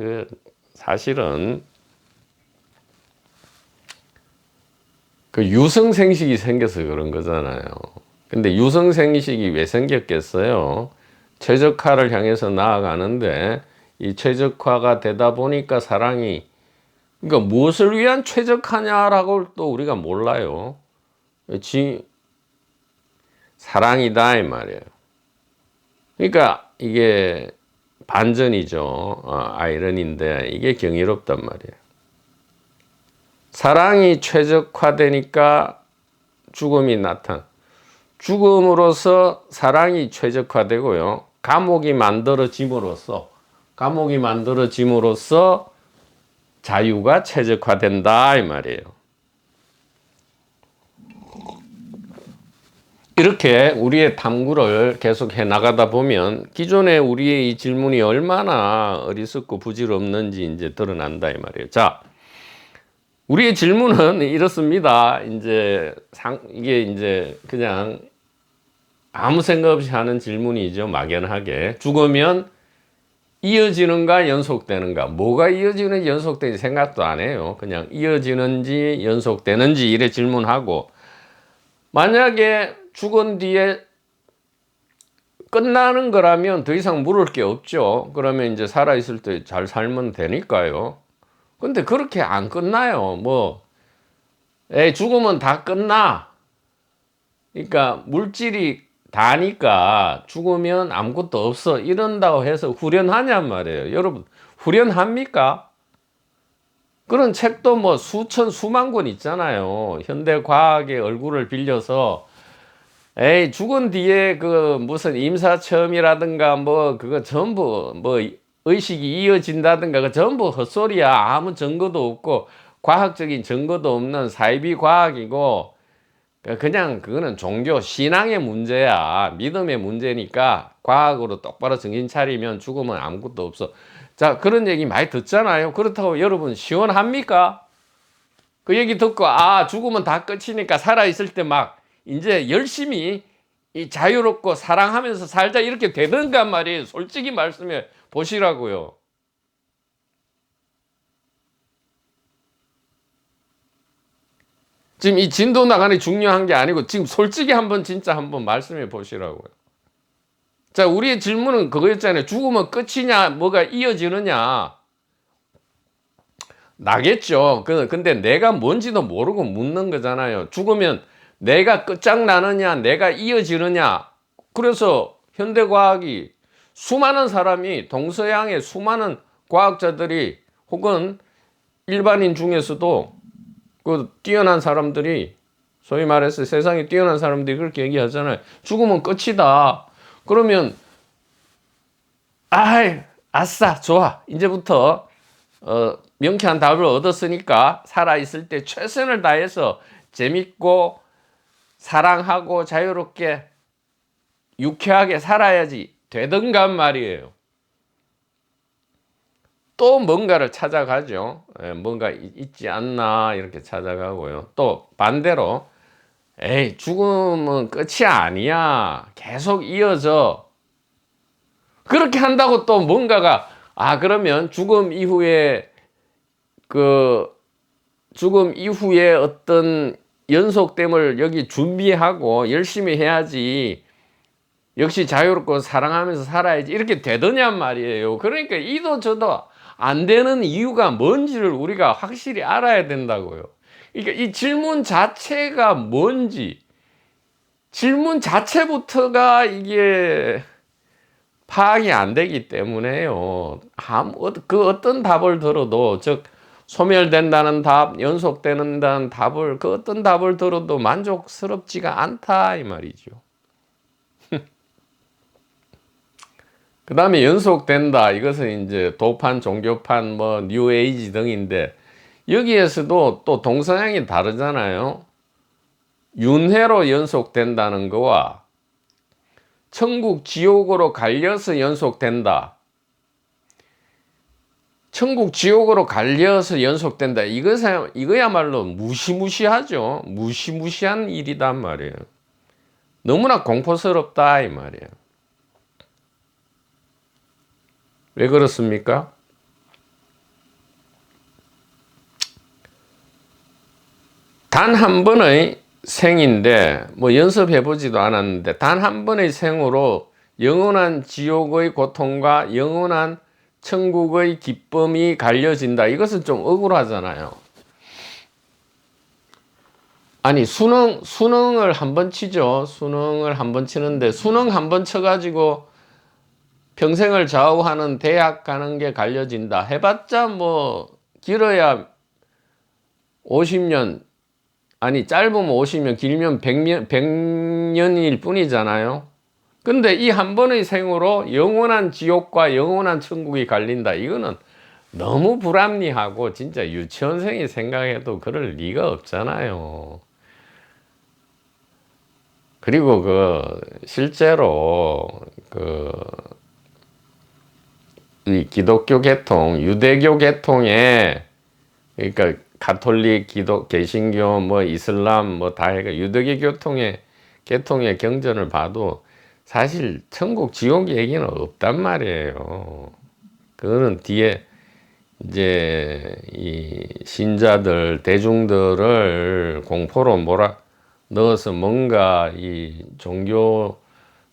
사실은 유성생식이 생겨서 그런 거잖아요. 근데 유성생식이 왜 생겼겠어요? 최적화를 향해서 나아가는데 이 최적화가 되다 보니까 사랑이 그러니까 무엇을 위한 최적화냐라고 또 우리가 몰라요. 사랑이다 이 말이에요. 그러니까 이게 반전이죠. 아이러니인데 이게 경이롭단 말이에요. 사랑이 최적화되니까 죽음이 죽음으로써 사랑이 최적화되고요. 감옥이 만들어짐으로써 자유가 최적화된다 이 말이에요. 이렇게 우리의 탐구를 계속해 나가다 보면 기존에 우리의 이 질문이 얼마나 어리석고 부질없는지 이제 드러난다 이 말이에요. 자, 우리의 질문은 이렇습니다. 이게 이제 그냥 아무 생각 없이 하는 질문이죠. 막연하게. 죽으면 이어지는가 연속되는가? 뭐가 이어지는지 연속되는지 생각도 안 해요. 그냥 이어지는지 연속되는지 이래 질문하고, 만약에 죽은 뒤에 끝나는 거라면 더 이상 물을 게 없죠. 그러면 이제 살아있을 때 잘 살면 되니까요. 근데 그렇게 안 끝나요. 죽으면 다 끝나. 그러니까 물질이 다니까 죽으면 아무것도 없어. 이런다고 해서 후련하냔 말이에요. 여러분, 후련합니까? 그런 책도 수만 권 있잖아요. 현대 과학의 얼굴을 빌려서 죽은 뒤에 무슨 임사체험이라든가 그거 전부 의식이 이어진다든가 그 전부 헛소리야. 아무 증거도 없고 과학적인 증거도 없는 사이비 과학이고, 그냥 그거는 종교 신앙의 문제야. 믿음의 문제니까 과학으로 똑바로 정신 차리면 죽으면 아무것도 없어. 자, 그런 얘기 많이 듣잖아요. 그렇다고 여러분 시원합니까? 그 얘기 듣고 죽으면 다 끝이니까 살아있을 때 이제 열심히 자유롭고 사랑하면서 살자 이렇게 되던가 말이에요. 솔직히 말씀해 보시라고요. 지금 이 진도 나간이 중요한 게 아니고 지금 솔직히 진짜 한번 말씀해 보시라고요. 자, 우리의 질문은 그거였잖아요. 죽으면 끝이냐, 뭐가 이어지느냐. 나겠죠. 근데 내가 뭔지도 모르고 묻는 거잖아요. 죽으면 내가 끝장나느냐, 내가 이어지느냐. 그래서 현대과학이 수많은 사람이, 동서양의 수많은 과학자들이 혹은 일반인 중에서도 뛰어난 사람들이, 소위 말해서 세상에 뛰어난 사람들이 그렇게 얘기하잖아요. 죽으면 끝이다. 그러면 아싸 좋아. 이제부터 명쾌한 답을 얻었으니까 살아있을 때 최선을 다해서 재밌고 사랑하고 자유롭게 유쾌하게 살아야지 되던가 말이에요. 또 뭔가를 찾아가죠. 뭔가 있지 않나 이렇게 찾아가고요. 또 반대로 죽음은 끝이 아니야. 계속 이어져. 그렇게 한다고 또 뭔가가 그러면 죽음 이후에 어떤 연속됨을 여기 준비하고 열심히 해야지. 역시 자유롭고 사랑하면서 살아야지. 이렇게 되더냔 말이에요. 그러니까 이도 저도 안 되는 이유가 뭔지를 우리가 확실히 알아야 된다고요. 그러니까 이 질문 자체가 뭔지, 질문 자체부터가 이게 파악이 안 되기 때문에요. 어떤 답을 들어도, 즉 소멸된다는 답, 연속된다는 답을, 어떤 답을 들어도 만족스럽지가 않다 이 말이죠. 그 다음에 연속된다. 이것은 이제 도판, 종교판, 뉴에이지 등인데, 여기에서도 또 동서양이 다르잖아요. 윤회로 연속된다는 거와 천국, 지옥으로 갈려서 연속된다. 천국, 지옥으로 갈려서 연속된다. 이거야말로 무시무시하죠. 무시무시한 일이단 말이에요. 너무나 공포스럽다 이 말이에요. 왜 그렇습니까? 단 한 번의 생인데, 연습해보지도 않았는데, 단 한 번의 생으로 영원한 지옥의 고통과 영원한 천국의 기쁨이 갈려진다. 이것은 좀 억울하잖아요. 아니, 수능을 한번 치죠. 수능을 한번 치는데, 수능 한번 쳐가지고 평생을 좌우하는 대학 가는 게 갈려진다. 해봤자 뭐, 길어야 50년, 아니, 짧으면 50년, 길면 100년일 뿐이잖아요. 근데 이 한 번의 생으로 영원한 지옥과 영원한 천국이 갈린다. 이거는 너무 불합리하고 진짜 유치원생이 생각해도 그럴 리가 없잖아요. 그리고 실제로 이 기독교 계통, 유대교 계통에, 그러니까 가톨릭, 개신교, 뭐 이슬람 뭐 다 해가 유대교 계통의 경전을 봐도 사실 천국, 지옥 얘기는 없단 말이에요. 그거는 뒤에 이제 이 신자들, 대중들을 공포로 넣어서 뭔가 이 종교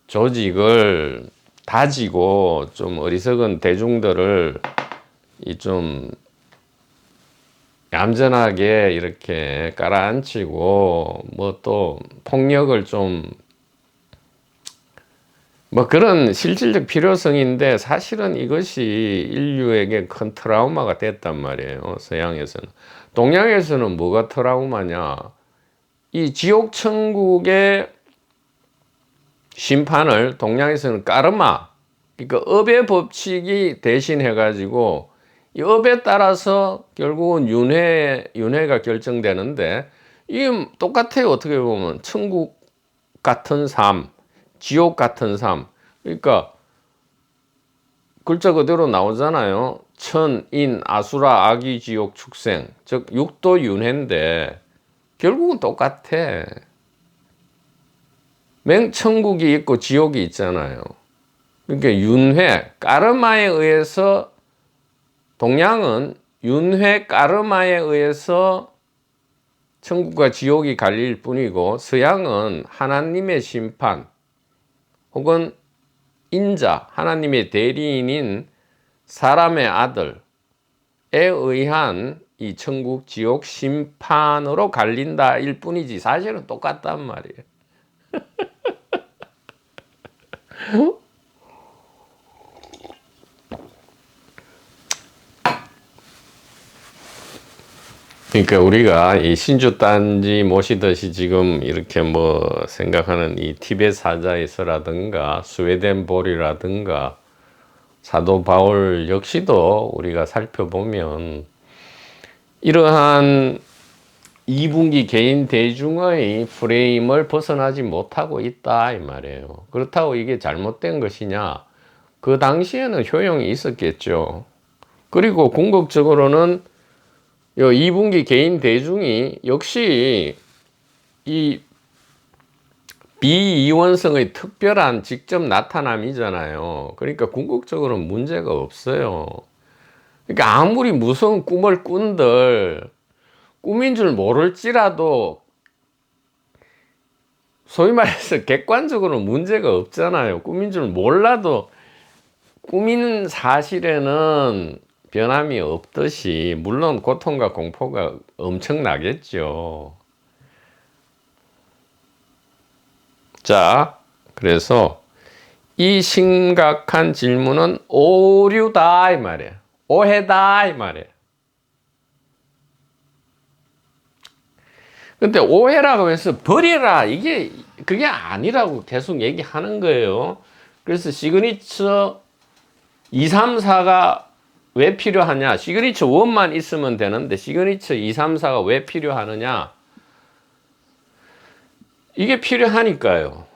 조직을 다지고 좀 어리석은 대중들을 좀 얌전하게 이렇게 깔아앉히고 뭐 또 폭력을 좀 뭐 그런 실질적 필요성인데 사실은 이것이 인류에게 큰 트라우마가 됐단 말이에요. 서양에서는. 동양에서는 뭐가 트라우마냐? 이 지옥 천국의 심판을 동양에서는 까르마, 그러니까 업의 법칙이 대신해 가지고 이 업에 따라서 결국은 윤회가 결정되는데 이게 똑같아요. 어떻게 보면 천국 같은 삶, 지옥 같은 삶. 그러니까 글자 그대로 나오잖아요. 천, 인, 아수라, 아기, 지옥, 축생. 즉 육도 윤회인데 결국은 똑같아. 맹천국이 있고 지옥이 있잖아요. 그러니까 윤회, 까르마에 의해서 동양은 윤회, 까르마에 의해서 천국과 지옥이 갈릴 뿐이고 서양은 하나님의 심판 혹은 인자, 하나님의 대리인인 사람의 아들에 의한 이 천국, 지옥 심판으로 갈린다 일 뿐이지 사실은 똑같단 말이에요. 그러니까 우리가 이 신주단지 모시듯이 지금 이렇게 뭐 생각하는 이 티베트 사자에서라든가 스웨덴 볼이라든가 사도 바울 역시도 우리가 살펴보면 이러한 2분기 개인 대중의 프레임을 벗어나지 못하고 있다 이 말이에요. 그렇다고 이게 잘못된 것이냐? 그 당시에는 효용이 있었겠죠. 그리고 궁극적으로는 2분기 개인 대중이 역시 이 비이원성의 특별한 직접 나타남이잖아요. 그러니까 궁극적으로는 문제가 없어요. 그러니까 아무리 무서운 꿈을 꾼들 꿈인 줄 모를지라도 소위 말해서 객관적으로는 문제가 없잖아요. 꿈인 줄 몰라도 꿈인 사실에는 변함이 없듯이 물론 고통과 공포가 엄청나겠죠. 자, 그래서 이 심각한 질문은 오류다 이 말이에요. 오해다 이 말이에요. 근데 오해라고 해서 버리라 그게 아니라고 계속 얘기하는 거예요. 그래서 시그니처 2, 3, 4가 왜 필요하냐? 시그니처 1만 있으면 되는데 시그니처 2, 3, 4가 왜 필요하느냐? 이게 필요하니까요.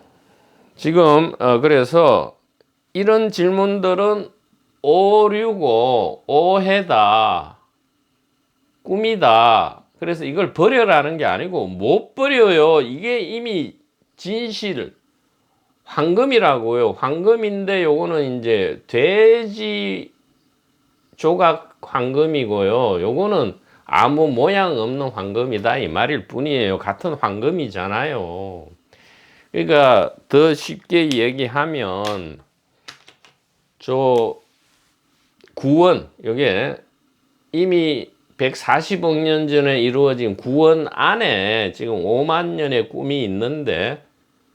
지금 그래서 이런 질문들은 오류고 오해다, 꿈이다. 그래서 이걸 버려라는 게 아니고 못 버려요. 이게 이미 진실, 황금이라고요. 황금인데 요거는 이제 돼지 조각 황금이고요. 요거는 아무 모양 없는 황금이다 이 말일 뿐이에요. 같은 황금이잖아요. 그러니까 더 쉽게 얘기하면 구원, 이게 이미 140억 년 전에 이루어진 구원 안에 지금 5만 년의 꿈이 있는데,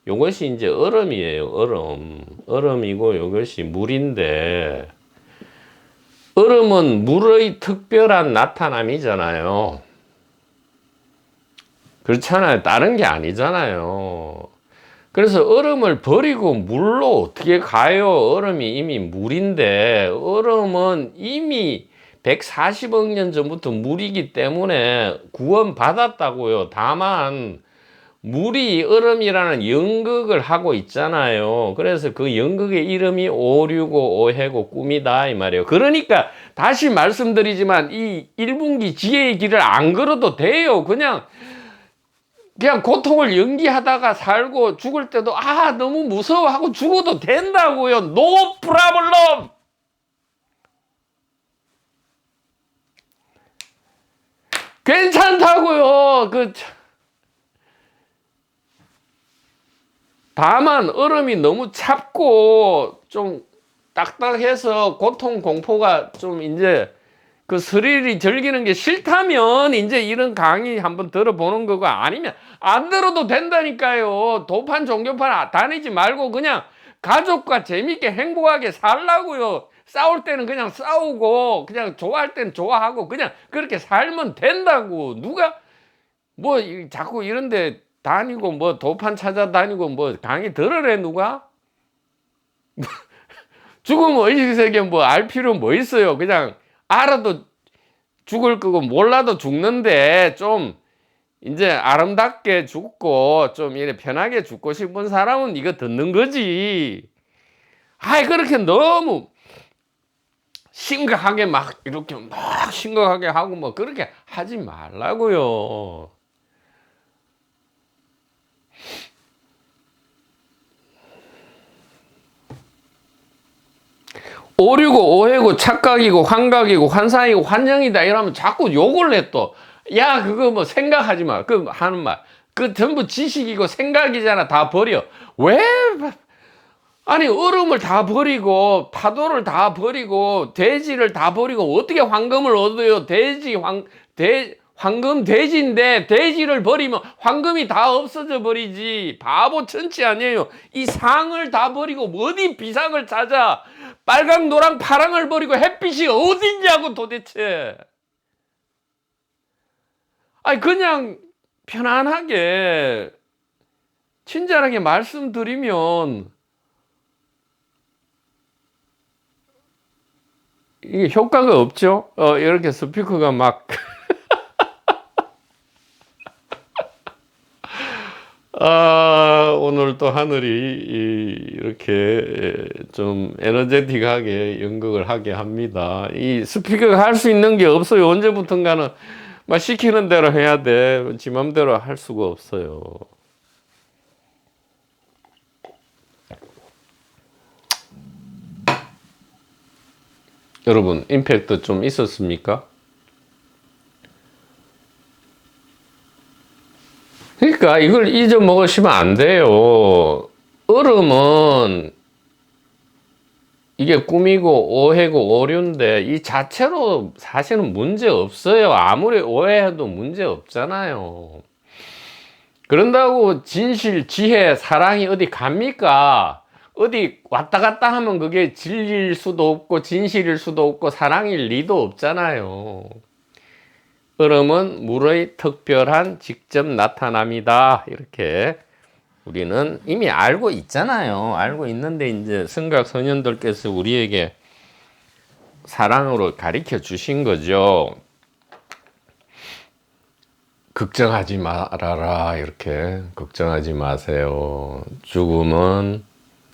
요것이 이제 얼음이에요. 얼음이고 요것이 물인데, 얼음은 물의 특별한 나타남이잖아요. 그렇잖아요. 다른 게 아니잖아요. 그래서 얼음을 버리고 물로 어떻게 가요? 얼음이 이미 물인데, 얼음은 이미 140억 년 전부터 물이기 때문에 구원받았다고요. 다만 물이 얼음이라는 연극을 하고 있잖아요. 그래서 그 연극의 이름이 오류고 오해고 꿈이다 이 말이에요. 그러니까 다시 말씀드리지만 이 1분기 지혜의 길을 안 걸어도 돼요. 그냥 고통을 연기하다가 살고 죽을 때도 너무 무서워하고 죽어도 된다고요. No problem. 괜찮다고요. 다만 얼음이 너무 찹고 좀 딱딱해서 고통 공포가 좀 이제 그 스릴이 즐기는 게 싫다면 이제 이런 강의 한번 들어보는 거고, 아니면 안 들어도 된다니까요. 도판 종교판 다니지 말고 그냥 가족과 재밌게 행복하게 살라고요. 싸울 때는 그냥 싸우고, 그냥 좋아할 때는 좋아하고, 그냥 그렇게 살면 된다고. 누가 뭐 자꾸 이런데 다니고 뭐 도판 찾아다니고 뭐 강의 들으래 누가? 죽으면 의식세계 뭐 알 필요 뭐 있어요. 그냥 알아도 죽을 거고 몰라도 죽는데 좀 이제 아름답게 죽고 좀 이렇게 편하게 죽고 싶은 사람은 이거 듣는 거지. 그렇게 너무 심각하게 막 이렇게 막 심각하게 하고 뭐 그렇게 하지 말라고요. 오류고 오해고 착각이고 환각이고 환상이고 환영이다 이러면 자꾸 욕을 해 또. 야 그거 뭐 생각하지 마. 그 하는 말. 그 전부 지식이고 생각이잖아. 다 버려. 왜? 아니 얼음을 다 버리고 파도를 다 버리고 돼지를 다 버리고 어떻게 황금을 얻어요? 황금 돼지인데 돼지를 버리면 황금이 다 없어져 버리지. 바보 천치 아니에요. 이 상을 다 버리고 어디 비상을 찾아. 빨강 노랑 파랑을 버리고 햇빛이 어딨냐고 도대체. 그냥 편안하게 친절하게 말씀드리면 이게 효과가 없죠. 이렇게 스피커가 막 오늘 또 하늘이 이렇게 좀 에너제틱하게 연극을 하게 합니다. 이 스피커가 할 수 있는 게 없어요. 언제부턴가는 막 시키는 대로 해야 돼. 지 맘대로 할 수가 없어요. 여러분, 임팩트 좀 있었습니까? 그러니까 이걸 잊어먹으시면 안 돼요. 얼음은 이게 꿈이고 오해고 오류인데 이 자체로 사실은 문제 없어요. 아무리 오해해도 문제 없잖아요. 그런다고 진실, 지혜, 사랑이 어디 갑니까? 어디 왔다 갔다 하면 그게 진리일 수도 없고 진실일 수도 없고 사랑일 리도 없잖아요. 얼음은 물의 특별한 직접 나타남이다. 이렇게 우리는 이미 알고 있잖아요. 알고 있는데 이제 성각 선현들께서 우리에게 사랑으로 가르쳐 주신 거죠. 걱정하지 말아라. 이렇게 걱정하지 마세요. 죽음은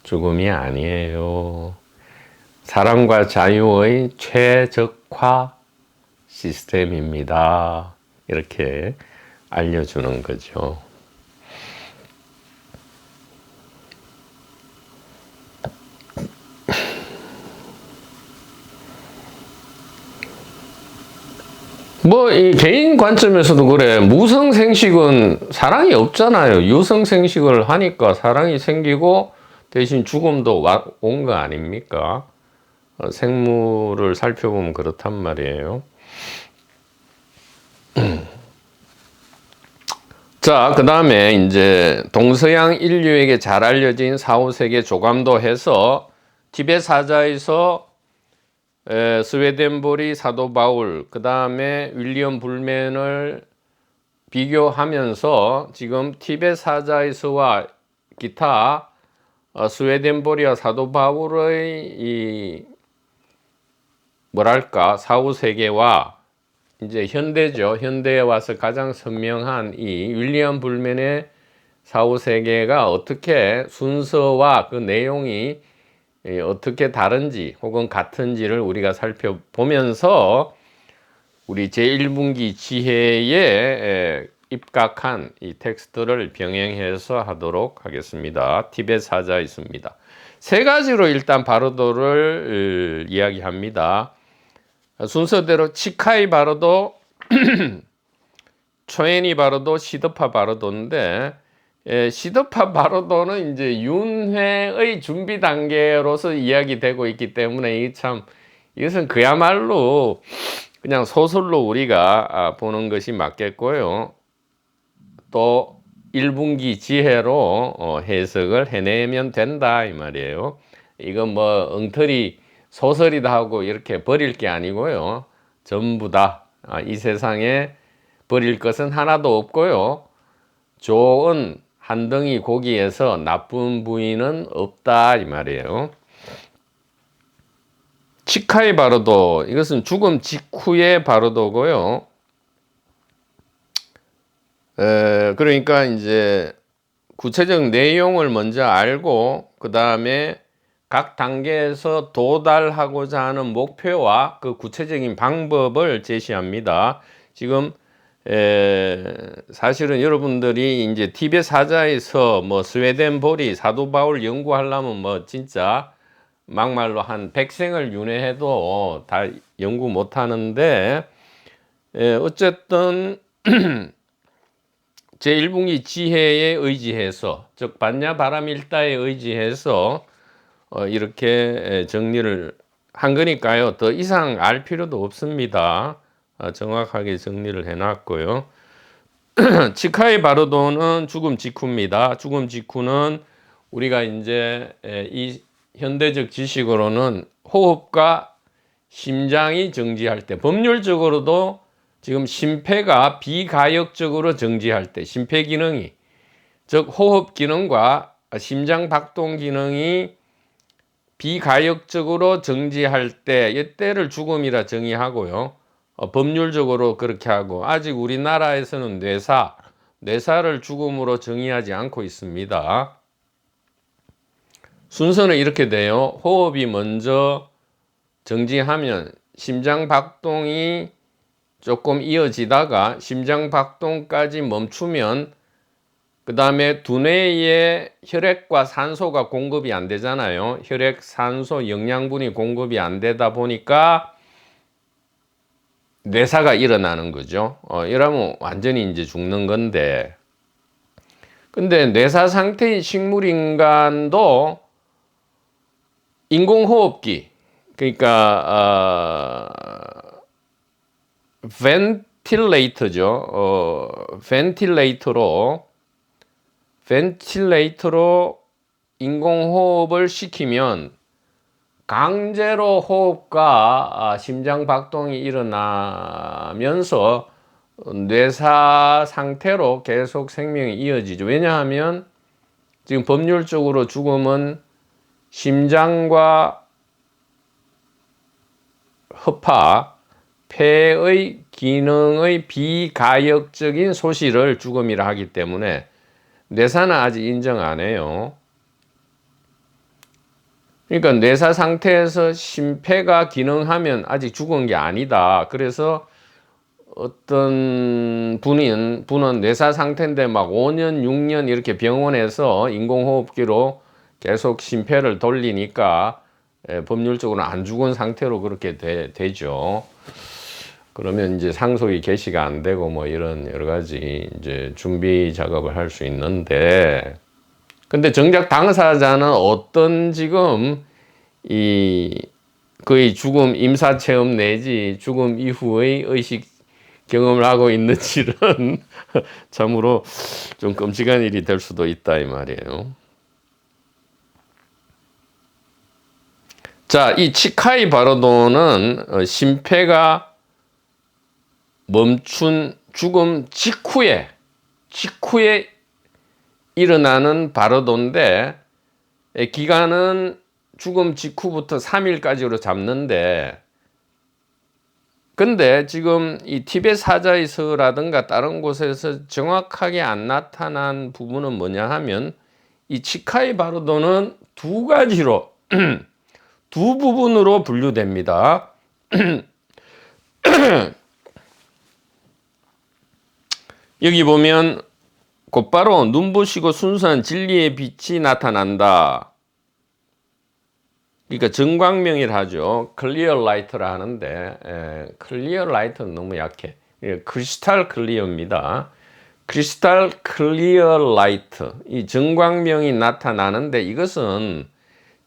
죽음이 아니에요. 사랑과 자유의 최적화 시스템입니다. 이렇게 알려주는 거죠. 뭐 이 개인 관점에서도 그래. 무성생식은 사랑이 없잖아요. 유성생식을 하니까 사랑이 생기고 대신 죽음도 온 거 아닙니까? 생물을 살펴보면 그렇단 말이에요. 자, 그 다음에 이제 동서양 인류에게 잘 알려진 4, 5세계 조감도 해서 티베트 사자에서 스웨덴 보리 사도 바울, 그 다음에 윌리엄 불맨을 비교하면서 지금 티베트 사자에서와 기타 스웨덴 보리와 사도 바울의 이 뭐랄까 4, 5세계와 이제 현대죠. 현대에 와서 가장 선명한 이 윌리엄 불맨의 4, 5세계가 어떻게 순서와 그 내용이 어떻게 다른지 혹은 같은지를 우리가 살펴보면서 우리 제1분기 지혜에 입각한 이 텍스트를 병행해서 하도록 하겠습니다. 티베트 사자 있습니다. 세 가지로 일단 바로도를 이야기합니다. 순서대로 치카이 바로도, 초에니 바로도, 시드파 바로도인데 시드파 바로도는 이제 윤회의 준비 단계로서 이야기되고 있기 때문에 이것은 그야말로 그냥 소설로 우리가 보는 것이 맞겠고요. 또 1분기 지혜로 해석을 해내면 된다 이 말이에요. 이건 뭐 엉터리 소설이다 하고 이렇게 버릴 게 아니고요. 전부 다 이 세상에 버릴 것은 하나도 없고요. 좋은 한 덩이 고기에서 나쁜 부위는 없다 이 말이에요. 치카이 바로도, 이것은 죽음 직후의 바로도고요. 그러니까 이제 구체적 내용을 먼저 알고 그 다음에 각 단계에서 도달하고자 하는 목표와 그 구체적인 방법을 제시합니다. 지금 사실은 여러분들이 이제 티베트 사자에서 뭐 스웨덴 보리 사도 바울 연구하려면 뭐 진짜 막말로 한 100생을 윤회해도 다 연구 못 하는데 어쨌든 제1분기 지혜에 의지해서, 즉 반야바라밀다에 의지해서 이렇게 정리를 한 거니까요. 더 이상 알 필요도 없습니다. 정확하게 정리를 해놨고요. 치카이 바르도는 죽음 직후입니다. 죽음 직후는 우리가 이제 이 현대적 지식으로는 호흡과 심장이 정지할 때, 법률적으로도 지금 심폐가 비가역적으로 정지할 때, 심폐 기능이, 즉 호흡 기능과 심장 박동 기능이 비가역적으로 정지할 때, 이때를 죽음이라 정의하고요. 법률적으로 그렇게 하고, 아직 우리나라에서는 뇌사를 죽음으로 정의하지 않고 있습니다. 순서는 이렇게 돼요. 호흡이 먼저 정지하면 심장 박동이 조금 이어지다가 심장 박동까지 멈추면 그 다음에 두뇌에 혈액과 산소가 공급이 안 되잖아요. 혈액, 산소, 영양분이 공급이 안 되다 보니까 뇌사가 일어나는 거죠. 이러면 완전히 이제 죽는 건데, 근데 뇌사 상태인 식물인간도 인공호흡기, 그러니까 벤틸레이터죠. 벤틸레이터로 인공호흡을 시키면 강제로 호흡과 심장 박동이 일어나면서 뇌사 상태로 계속 생명이 이어지죠. 왜냐하면 지금 법률적으로 죽음은 심장과 허파, 폐의 기능의 비가역적인 소실을 죽음이라 하기 때문에 뇌사는 아직 인정 안 해요. 그러니까 뇌사 상태에서 심폐가 기능하면 아직 죽은 게 아니다. 그래서 어떤 분은 뇌사 상태인데 막 5년, 6년 이렇게 병원에서 인공호흡기로 계속 심폐를 돌리니까 법률적으로 안 죽은 상태로 그렇게 되죠. 그러면 이제 상속이 개시가 안 되고 뭐 이런 여러 가지 이제 준비 작업을 할 수 있는데, 근데 정작 당사자는 어떤 지금 이 거의 죽음 임사체험 내지 죽음 이후의 의식 경험을 하고 있는지는 참으로 좀 끔찍한 일이 될 수도 있다 이 말이에요. 자, 이 치카이 바르도는 심폐가 멈춘 죽음 직후에 일어나는 바르도인데, 기간은 죽음 직후부터 3일까지로 잡는데, 근데 지금 이 티베트 사자에서라든가 다른 곳에서 정확하게 안 나타난 부분은 뭐냐 하면, 이 치카이 바르도는 두 가지로 두 부분으로 분류됩니다. 여기 보면 곧바로 눈부시고 순수한 진리의 빛이 나타난다. 그러니까 정광명이라 하죠. 클리어 라이트라 하는데, 클리어 라이트는 너무 약해. 크리스탈 클리어입니다. 크리스탈 클리어 라이트, 이 정광명이 나타나는데, 이것은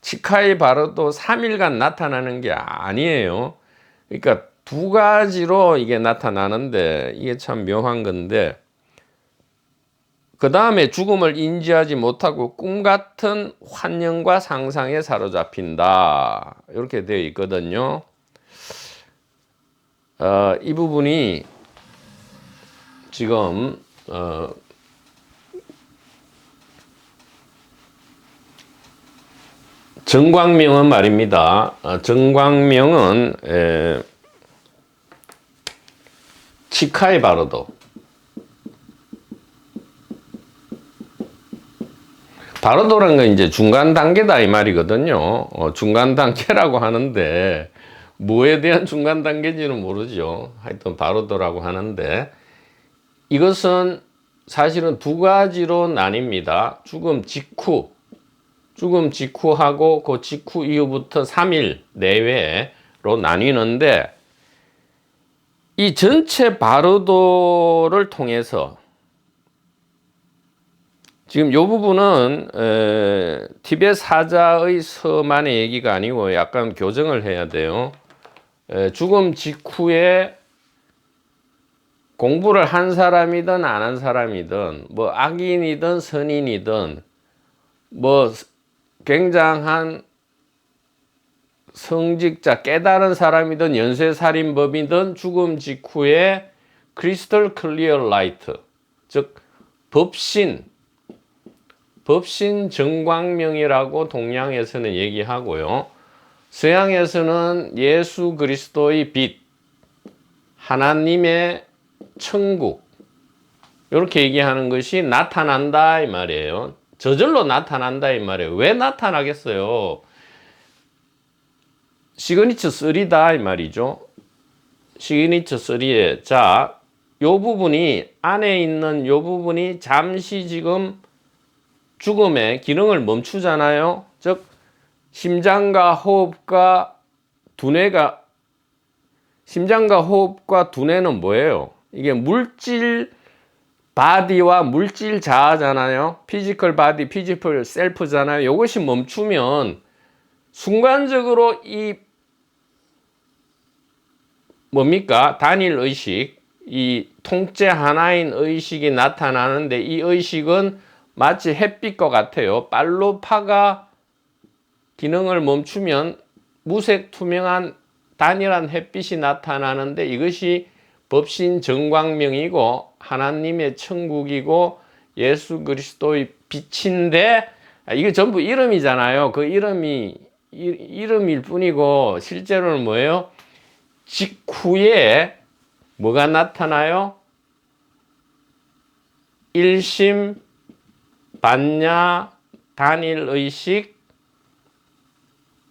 치카이 바르도 3일간 나타나는 게 아니에요. 그러니까 두 가지로 이게 나타나는데, 이게 참 묘한 건데, 그 다음에 죽음을 인지하지 못하고 꿈 같은 환영과 상상에 사로잡힌다. 이렇게 되어 있거든요. 이 부분이 지금 정광명은 말입니다. 정광명은 치카이 바르도, 바르도라는 건 이제 중간 단계다 이 말이거든요. 중간 단계라고 하는데 뭐에 대한 중간 단계인지는 모르죠. 하여튼 바르도라고 하는데, 이것은 사실은 두 가지로 나뉩니다. 죽음 직후하고 그 직후 이후부터 3일 내외로 나뉘는데, 이 전체 바르도를 통해서 지금 이 부분은 티베트 사자의 서만의 얘기가 아니고 약간 교정을 해야 돼요. 죽음 직후에 공부를 한 사람이든 안 한 사람이든, 뭐 악인이든 선인이든, 뭐 굉장한 성직자 깨달은 사람이든 연쇄살인범이든 죽음 직후에 크리스털 클리어 라이트, 즉 법신 정광명이라고 동양에서는 얘기하고요. 서양에서는 예수 그리스도의 빛, 하나님의 천국, 이렇게 얘기하는 것이 나타난다 이 말이에요. 저절로 나타난다 이 말이에요. 왜 나타나겠어요? 시그니처 3다 이 말이죠. 시그니처 3에 자, 요 부분이 안에 있는 요 부분이 잠시 지금 죽음의 기능을 멈추잖아요. 즉 심장과 호흡과 두뇌는 뭐예요? 이게 물질 바디와 물질 자아잖아요. 피지컬 바디, 피지컬 셀프잖아요. 이것이 멈추면 순간적으로 이 뭡니까? 단일 의식, 이 통째 하나인 의식이 나타나는데, 이 의식은 마치 햇빛과 같아요. 빨로파가 기능을 멈추면 무색 투명한 단일한 햇빛이 나타나는데, 이것이 법신 정광명이고 하나님의 천국이고 예수 그리스도의 빛인데, 이게 전부 이름이잖아요. 그 이름일 뿐이고 실제로는 뭐예요? 직후에 뭐가 나타나요? 일심 반야 단일의식,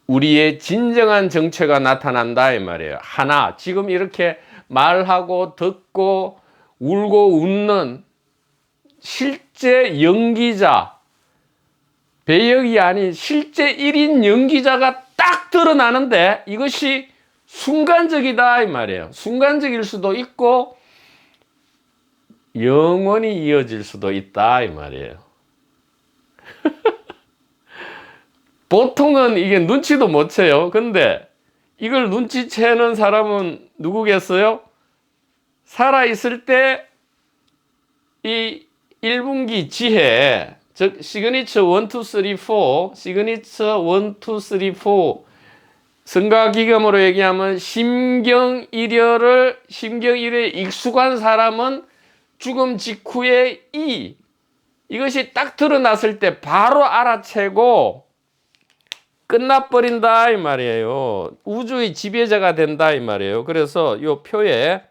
우리의 진정한 정체가 나타난다 이 말이에요. 하나, 지금 이렇게 말하고 듣고 울고 웃는 실제 연기자, 배역이 아닌 실제 1인 연기자가 딱 드러나는데, 이것이 순간적이다 이 말이에요. 순간적일 수도 있고 영원히 이어질 수도 있다 이 말이에요. 보통은 이게 눈치도 못 채요. 근데 이걸 눈치채는 사람은 누구겠어요? 살아있을 때 이 1분기 지혜, 즉 시그니처 1, 2, 3, 4, 시그니처 1, 2, 3, 4 성가기금으로 얘기하면 심경일여에 익숙한 사람은 죽음 직후에 이것이 딱 드러났을 때 바로 알아채고 끝나버린다 이 말이에요. 우주의 지배자가 된다 이 말이에요. 그래서 이 표에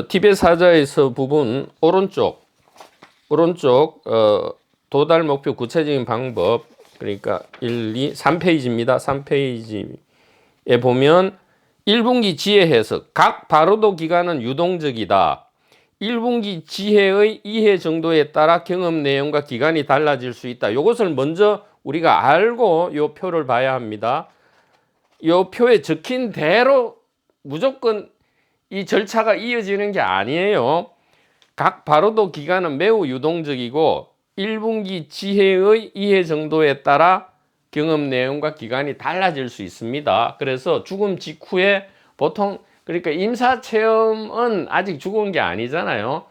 티벳 사자에서 부분 오른쪽 도달 목표 구체적인 방법, 그러니까 1, 2, 3페이지입니다. 3페이지에 보면 1분기 지혜 해석. 각 바로도 기간은 유동적이다. 1분기 지혜의 이해 정도에 따라 경험 내용과 기간이 달라질 수 있다. 이것을 먼저 우리가 알고 이 표를 봐야 합니다. 이 표에 적힌 대로 무조건 이 절차가 이어지는 게 아니에요. 각 바로도 기간은 매우 유동적이고 1분기 지혜의 이해 정도에 따라 경험 내용과 기간이 달라질 수 있습니다. 그래서 죽음 직후에 보통, 그러니까 임사체험은 아직 죽은 게 아니잖아요.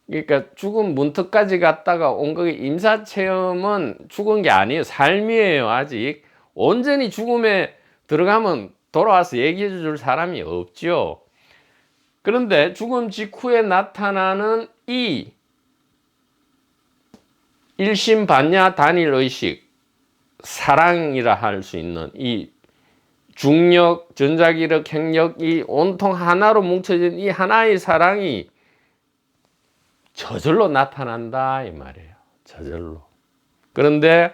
그러니까 죽음 문턱까지 갔다가 온 거기, 임사체험은 죽은 게 아니에요. 삶이에요. 아직 온전히 죽음에 들어가면 돌아와서 얘기해 줄 사람이 없죠. 그런데 죽음 직후에 나타나는 이 일심반야 단일의식, 사랑이라 할 수 있는 이 중력, 전자기력, 핵력이 온통 하나로 뭉쳐진 이 하나의 사랑이 저절로 나타난다 이 말이에요. 저절로. 그런데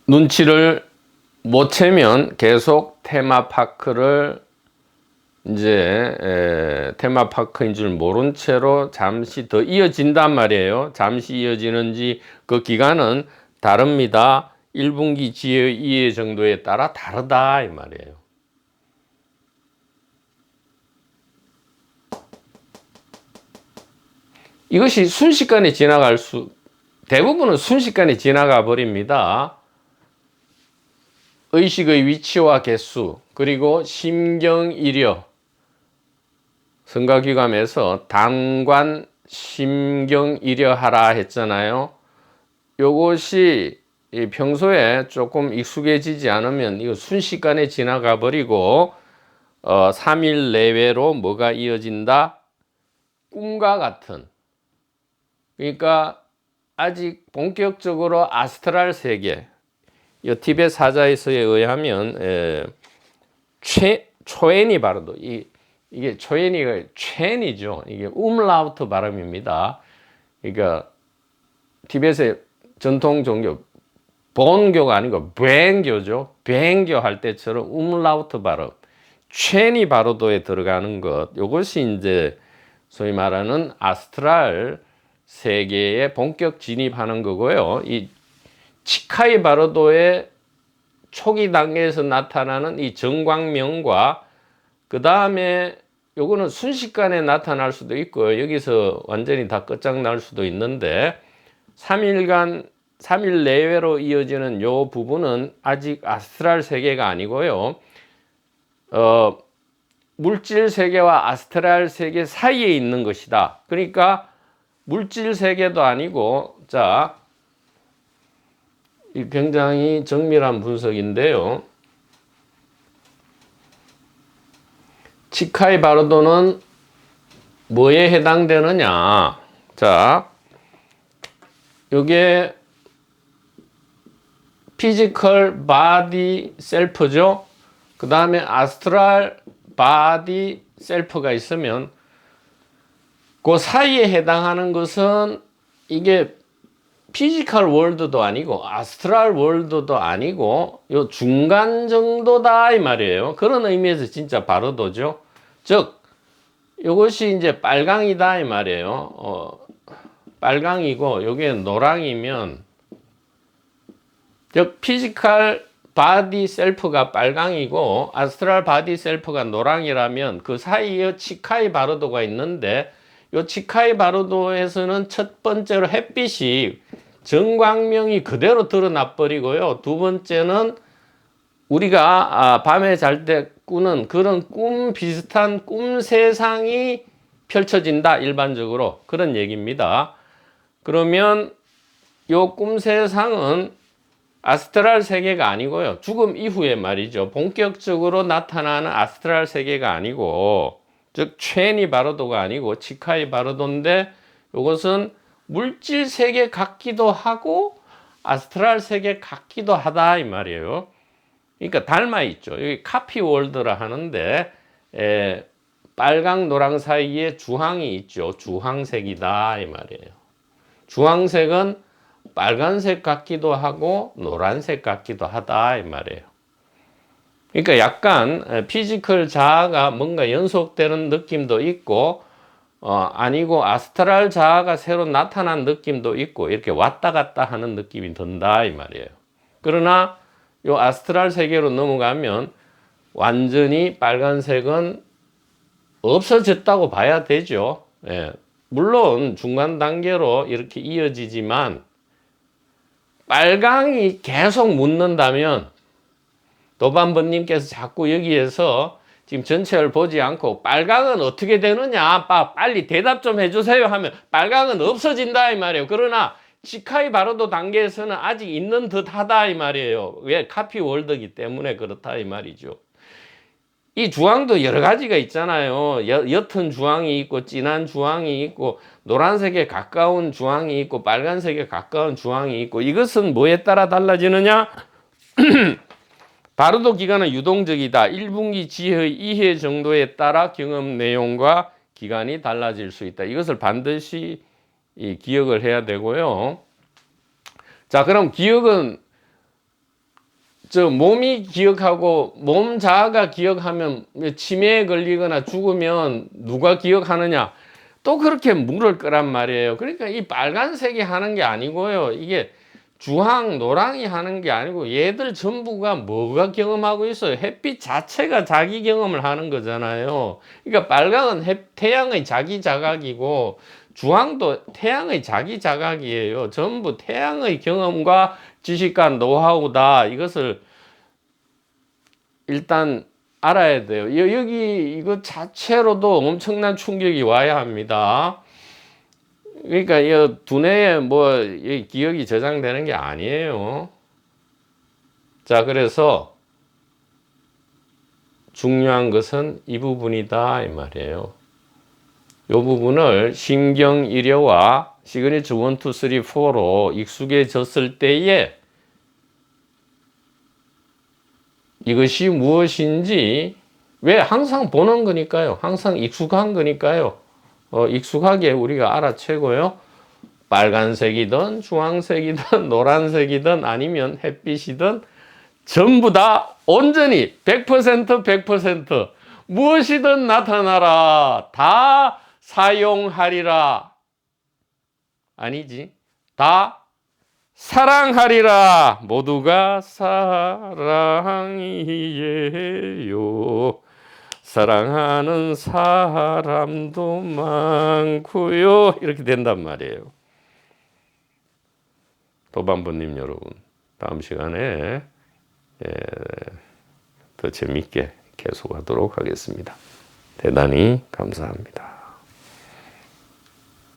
눈치를 못 채면 계속 테마파크를 테마파크인 줄 모른 채로 잠시 더 이어진단 말이에요. 잠시 이어지는지 그 기간은 다릅니다. 1분기 지혜 이해 정도에 따라 다르다 이 말이에요. 이것이 순식간에 대부분은 순식간에 지나가 버립니다. 의식의 위치와 개수, 그리고 심경일여, 성가귀감에서 단관 심경일여하라 했잖아요. 요것이 평소에 조금 익숙해지지 않으면 이거 순식간에 지나가 버리고 3일 내외로 뭐가 이어진다? 꿈과 같은, 그러니까 아직 본격적으로 아스트랄 세계, 이 티벳 사자에서에 의하면 초엔이 바로도 이게 초엔이가 첸이죠. 이게 umlaut 발음입니다. 그러니까 티벳의 전통 종교 본교가 아니고 뱅교죠. 뱅교 할 때처럼 umlaut 발음, 첸이 바로도에 들어가는 것. 이것이 이제 소위 말하는 아스트랄 세계에 본격 진입하는 거고요. 이 치카이 바로도의 초기 단계에서 나타나는 이 정광명과 그 다음에 요거는 순식간에 나타날 수도 있고요. 여기서 완전히 다 끝장날 수도 있는데 3일 내외로 이어지는 요 부분은 아직 아스트랄 세계가 아니고요. 물질 세계와 아스트랄 세계 사이에 있는 것이다. 그러니까 물질 세계도 아니고, 자, 이 굉장히 정밀한 분석인데요. 치카이 바로도는 뭐에 해당되느냐? 자, 요게 피지컬 바디 셀프죠. 그 다음에 아스트랄 바디 셀프가 있으면 그 사이에 해당하는 것은 이게 피지컬 월드도 아니고 아스트랄 월드도 아니고 요 중간 정도다 이 말이에요. 그런 의미에서 진짜 바로도죠. 즉 요것이 이제 빨강이다 이 말이에요. 빨강이고 요게 노랑이면, 즉 피지컬 바디 셀프가 빨강이고 아스트랄 바디 셀프가 노랑이라면 그 사이에 치카이 바로도가 있는데 요 치카이 바르도에서는 첫 번째로 햇빛이 정광명이 그대로 드러나 버리고요. 두 번째는 우리가 밤에 잘 때 꾸는 그런 꿈 비슷한 꿈 세상이 펼쳐진다. 일반적으로 그런 얘기입니다. 그러면 요 꿈 세상은 아스트랄 세계가 아니고요. 죽음 이후에 말이죠. 본격적으로 나타나는 아스트랄 세계가 아니고, 즉 최니 바르도가 아니고 치카이 바르도인데, 이것은 물질 세계 같기도 하고 아스트랄 세계 같기도 하다 이 말이에요. 그러니까 닮아 있죠. 여기 카피 월드라 하는데 빨강 노랑 사이에 주황이 있죠. 주황색이다 이 말이에요. 주황색은 빨간색 같기도 하고 노란색 같기도 하다 이 말이에요. 그러니까 약간 피지컬 자아가 뭔가 연속되는 느낌도 있고 아니고 아스트랄 자아가 새로 나타난 느낌도 있고 이렇게 왔다 갔다 하는 느낌이 든다 이 말이에요. 그러나 요 아스트랄 세계로 넘어가면 완전히 빨간색은 없어졌다고 봐야 되죠. 예. 물론 중간 단계로 이렇게 이어지지만 빨강이 계속 묻는다면 도반번님께서 자꾸 여기에서 지금 전체를 보지 않고 빨강은 어떻게 되느냐 빨리 대답 좀 해주세요 하면 빨강은 없어진다 이 말이에요. 그러나 치카이 바르도 단계에서는 아직 있는 듯 하다 이 말이에요. 왜? 카피 월드이기 때문에 그렇다 이 말이죠. 이 주황도 여러 가지가 있잖아요. 옅은 주황이 있고 진한 주황이 있고 노란색에 가까운 주황이 있고 빨간색에 가까운 주황이 있고 이것은 뭐에 따라 달라지느냐? 바르도 기간은 유동적이다. 1분기 지의 2회 정도에 따라 경험 내용과 기간이 달라질 수 있다. 이것을 반드시 기억을 해야 되고요. 자, 그럼 기억은 몸이 기억하고 몸 자아가 기억하면 치매에 걸리거나 죽으면 누가 기억하느냐? 또 그렇게 물을 거란 말이에요. 그러니까 이 빨간색이 하는 게 아니고요. 이게 주황, 노랑이 하는 게 아니고 얘들 전부가 뭐가 경험하고 있어요? 햇빛 자체가 자기 경험을 하는 거잖아요. 그러니까 빨강은 태양의 자기 자각이고 주황도 태양의 자기 자각이에요. 전부 태양의 경험과 지식과 노하우다. 이것을 일단 알아야 돼요. 여기 이거 자체로도 엄청난 충격이 와야 합니다. 그러니까 이 두뇌에 기억이 저장되는 게 아니에요. 자, 그래서 중요한 것은 이 부분이다 이 말이에요. 이 부분을 신경의료와 시그니처 1, 2, 3, 4로 익숙해졌을 때에 이것이 무엇인지 왜 항상 보는 거니까요. 항상 익숙한 거니까요. 익숙하게 우리가 알아채고요. 빨간색이든 주황색이든 노란색이든 아니면 햇빛이든 전부 다 온전히 100% 무엇이든 나타나라. 다 사용하리라. 아니지. 다 사랑하리라. 모두가 사랑이에요. 사랑하는 사람도 많고요. 이렇게 된단 말이에요. 도반부님 여러분, 다음 시간에 더 재밌게 계속하도록 하겠습니다. 대단히 감사합니다.